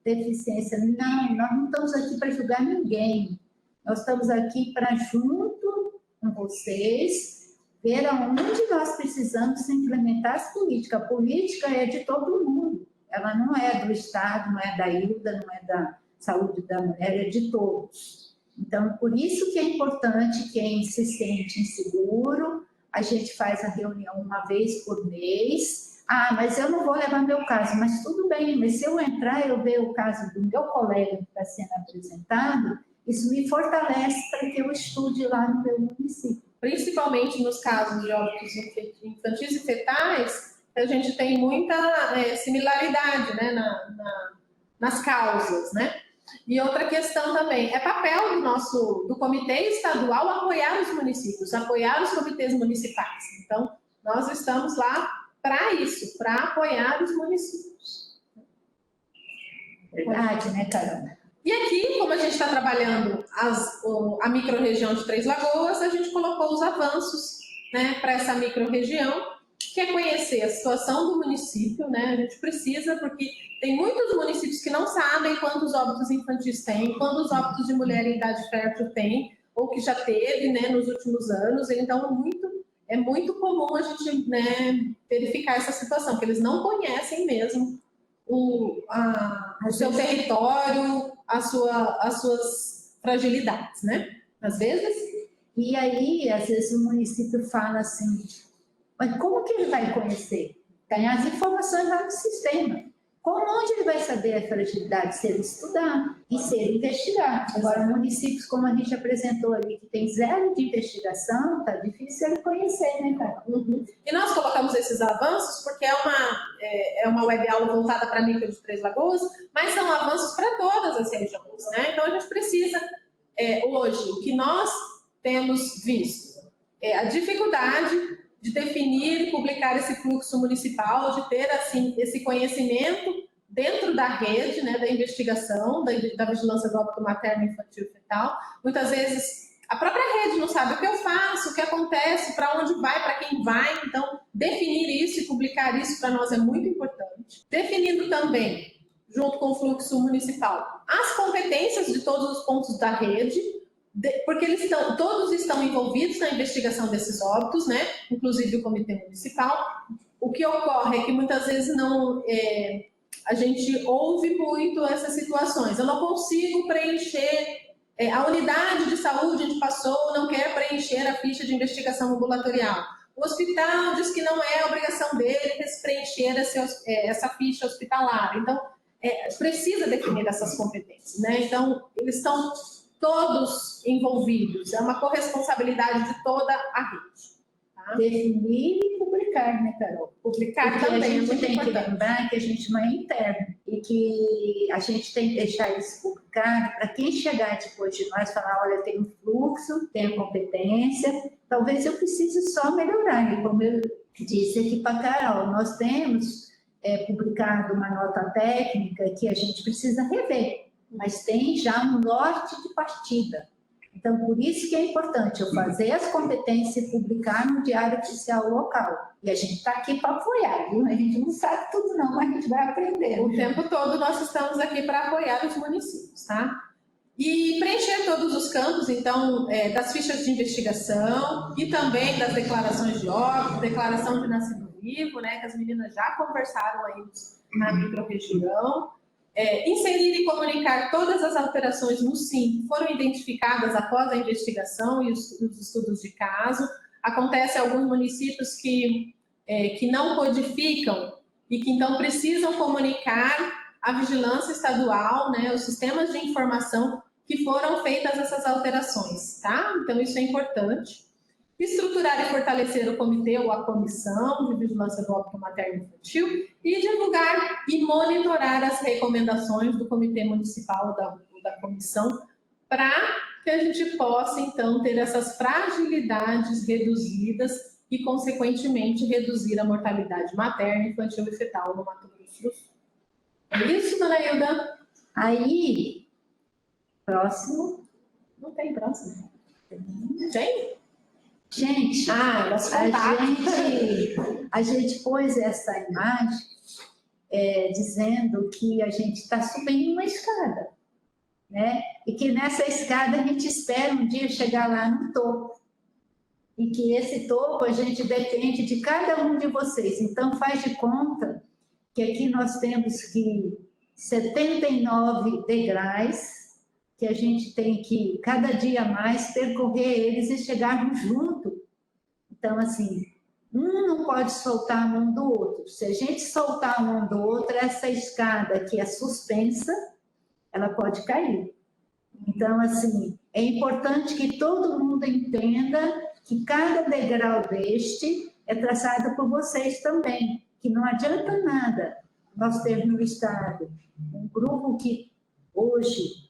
deficiências. Não, nós não estamos aqui para julgar ninguém. Nós estamos aqui para, junto com vocês, ver aonde nós precisamos implementar as políticas. A política é de todo mundo. Ela não é do Estado, não é da Hilda, não é da saúde da mulher, é de todos. Então, por isso que é importante quem se sente inseguro, a gente faz a reunião uma vez por mês. Mas eu não vou levar meu caso. Mas tudo bem, mas se eu entrar e eu ver o caso do meu colega que está sendo apresentado, isso me fortalece para que eu estude lá no meu município. Principalmente nos casos de óbitos infantis e fetais, a gente tem muita similaridade, né, nas causas, né? E outra questão também, é papel do comitê estadual apoiar os municípios, apoiar os comitês municipais. Então, nós estamos lá para isso, para apoiar os municípios. Verdade, né, Carol? E aqui, como a gente está trabalhando a microrregião de Três Lagoas, a gente colocou os avanços, né, para essa microrregião, que é conhecer a situação do município, né? A gente precisa, porque tem muitos municípios que não sabem quantos óbitos infantis tem, quantos óbitos de mulher em idade fértil tem, ou que já teve, né, nos últimos anos. Então, é muito comum a gente, né, verificar essa situação, que eles não conhecem mesmo o seu território, as suas fragilidades, né? Às vezes. E aí, às vezes, o município fala assim, mas como que ele vai conhecer? Tem as informações lá no sistema. Onde ele vai saber a fragilidade? Se ele estudar e se ele investigar. Agora, municípios, como a gente apresentou ali, que tem zero de investigação, tá difícil ele conhecer, né, cara? E nós colocamos esses avanços porque é uma web aula voltada para a micro de Três Lagoas, mas são avanços para todas as regiões, né? Então, a gente precisa, hoje, o que nós temos visto é a dificuldade de definir e publicar esse fluxo municipal, de ter, assim, esse conhecimento dentro da rede, né, da investigação, da vigilância do óbito materno, infantil e fetal. Muitas vezes, a própria rede não sabe o que eu faço, o que acontece, para onde vai, para quem vai. Então, definir isso e publicar isso para nós é muito importante. Definindo também, junto com o fluxo municipal, as competências de todos os pontos da rede, porque todos estão envolvidos na investigação desses óbitos, né? Inclusive o comitê municipal. O que ocorre é que muitas vezes a gente ouve muito essas situações. Eu não consigo preencher, a unidade de saúde onde passou não quer preencher a ficha de investigação ambulatorial. O hospital diz que não é obrigação dele preencher essa ficha hospitalar. Então, precisa definir essas competências, né? Então, eles estão todos envolvidos, é uma corresponsabilidade de toda a rede. Tá? Definir e publicar, né, Carol? Publicar Porque também a gente é muito tem que importante. lembrar que a gente não é interno e que a gente tem que deixar isso publicado para quem chegar depois de nós falar, olha, tem um fluxo, tem a competência, talvez eu precise só melhorar. E como eu disse aqui para a Carol, nós temos publicado uma nota técnica que a gente precisa rever, mas tem já um norte de partida. Então, por isso que é importante eu fazer as competências e publicar no Diário Oficial local. E a gente está aqui para apoiar, viu? A gente não sabe tudo não, mas a gente vai aprender. O tempo todo nós estamos aqui para apoiar os municípios, tá? E preencher todos os campos, então, das fichas de investigação e também das declarações de óbito, declaração de nascido vivo, né, que as meninas já conversaram aí na microrregião. Inserir e comunicar todas as alterações no SIM que foram identificadas após a investigação e os estudos de caso. Acontece em alguns municípios que não codificam e que então precisam comunicar à vigilância estadual, né, os sistemas de informação que foram feitas essas alterações, tá? Então isso é importante. Estruturar e fortalecer o comitê ou a comissão de vigilância do óbito materno-infantil e divulgar e monitorar as recomendações do comitê municipal da comissão para que a gente possa, então, ter essas fragilidades reduzidas e, consequentemente, reduzir a mortalidade materna, infantil e fetal no Mato Grosso do Sul. É isso, dona Hilda? Aí, próximo. Não tem próximo. Tem? Gente, a gente pôs essa imagem dizendo que a gente está subindo uma escada, né? E que nessa escada a gente espera um dia chegar lá no topo. E que esse topo a gente depende de cada um de vocês. Então, faz de conta que aqui nós temos que 79 degraus, que a gente tem que, cada dia mais, percorrer eles e chegarmos junto. Então, assim, um não pode soltar a mão do outro. Se a gente soltar a mão do outro, essa escada que é suspensa, ela pode cair. Então, assim, é importante que todo mundo entenda que cada degrau deste é traçado por vocês também, que não adianta nada nós termos no Estado um grupo que hoje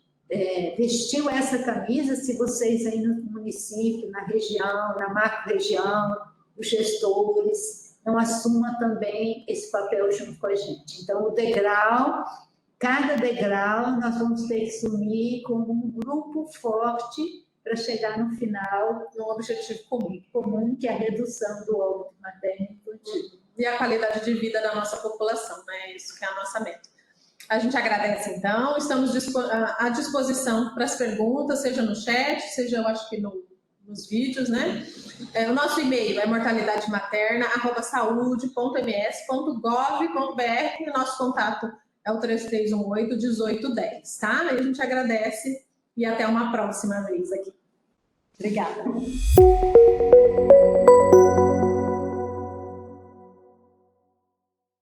vestiu essa camisa, se vocês aí no município, na região, na macro-região, os gestores, não assumam também esse papel junto com a gente. Então, o degrau, cada degrau, nós vamos ter que assumir como um grupo forte para chegar no final num objetivo comum, que é a redução do óbito materno-infantil. E a qualidade de vida da nossa população, né? Isso que é a nossa meta. A gente agradece, então, estamos à disposição para as perguntas, seja no chat, seja, eu acho que nos vídeos, né? O nosso e-mail é mortalidadematerna@saude.ms.gov.br e o nosso contato é o 3318-1810, tá? E a gente agradece e até uma próxima vez aqui. Obrigada.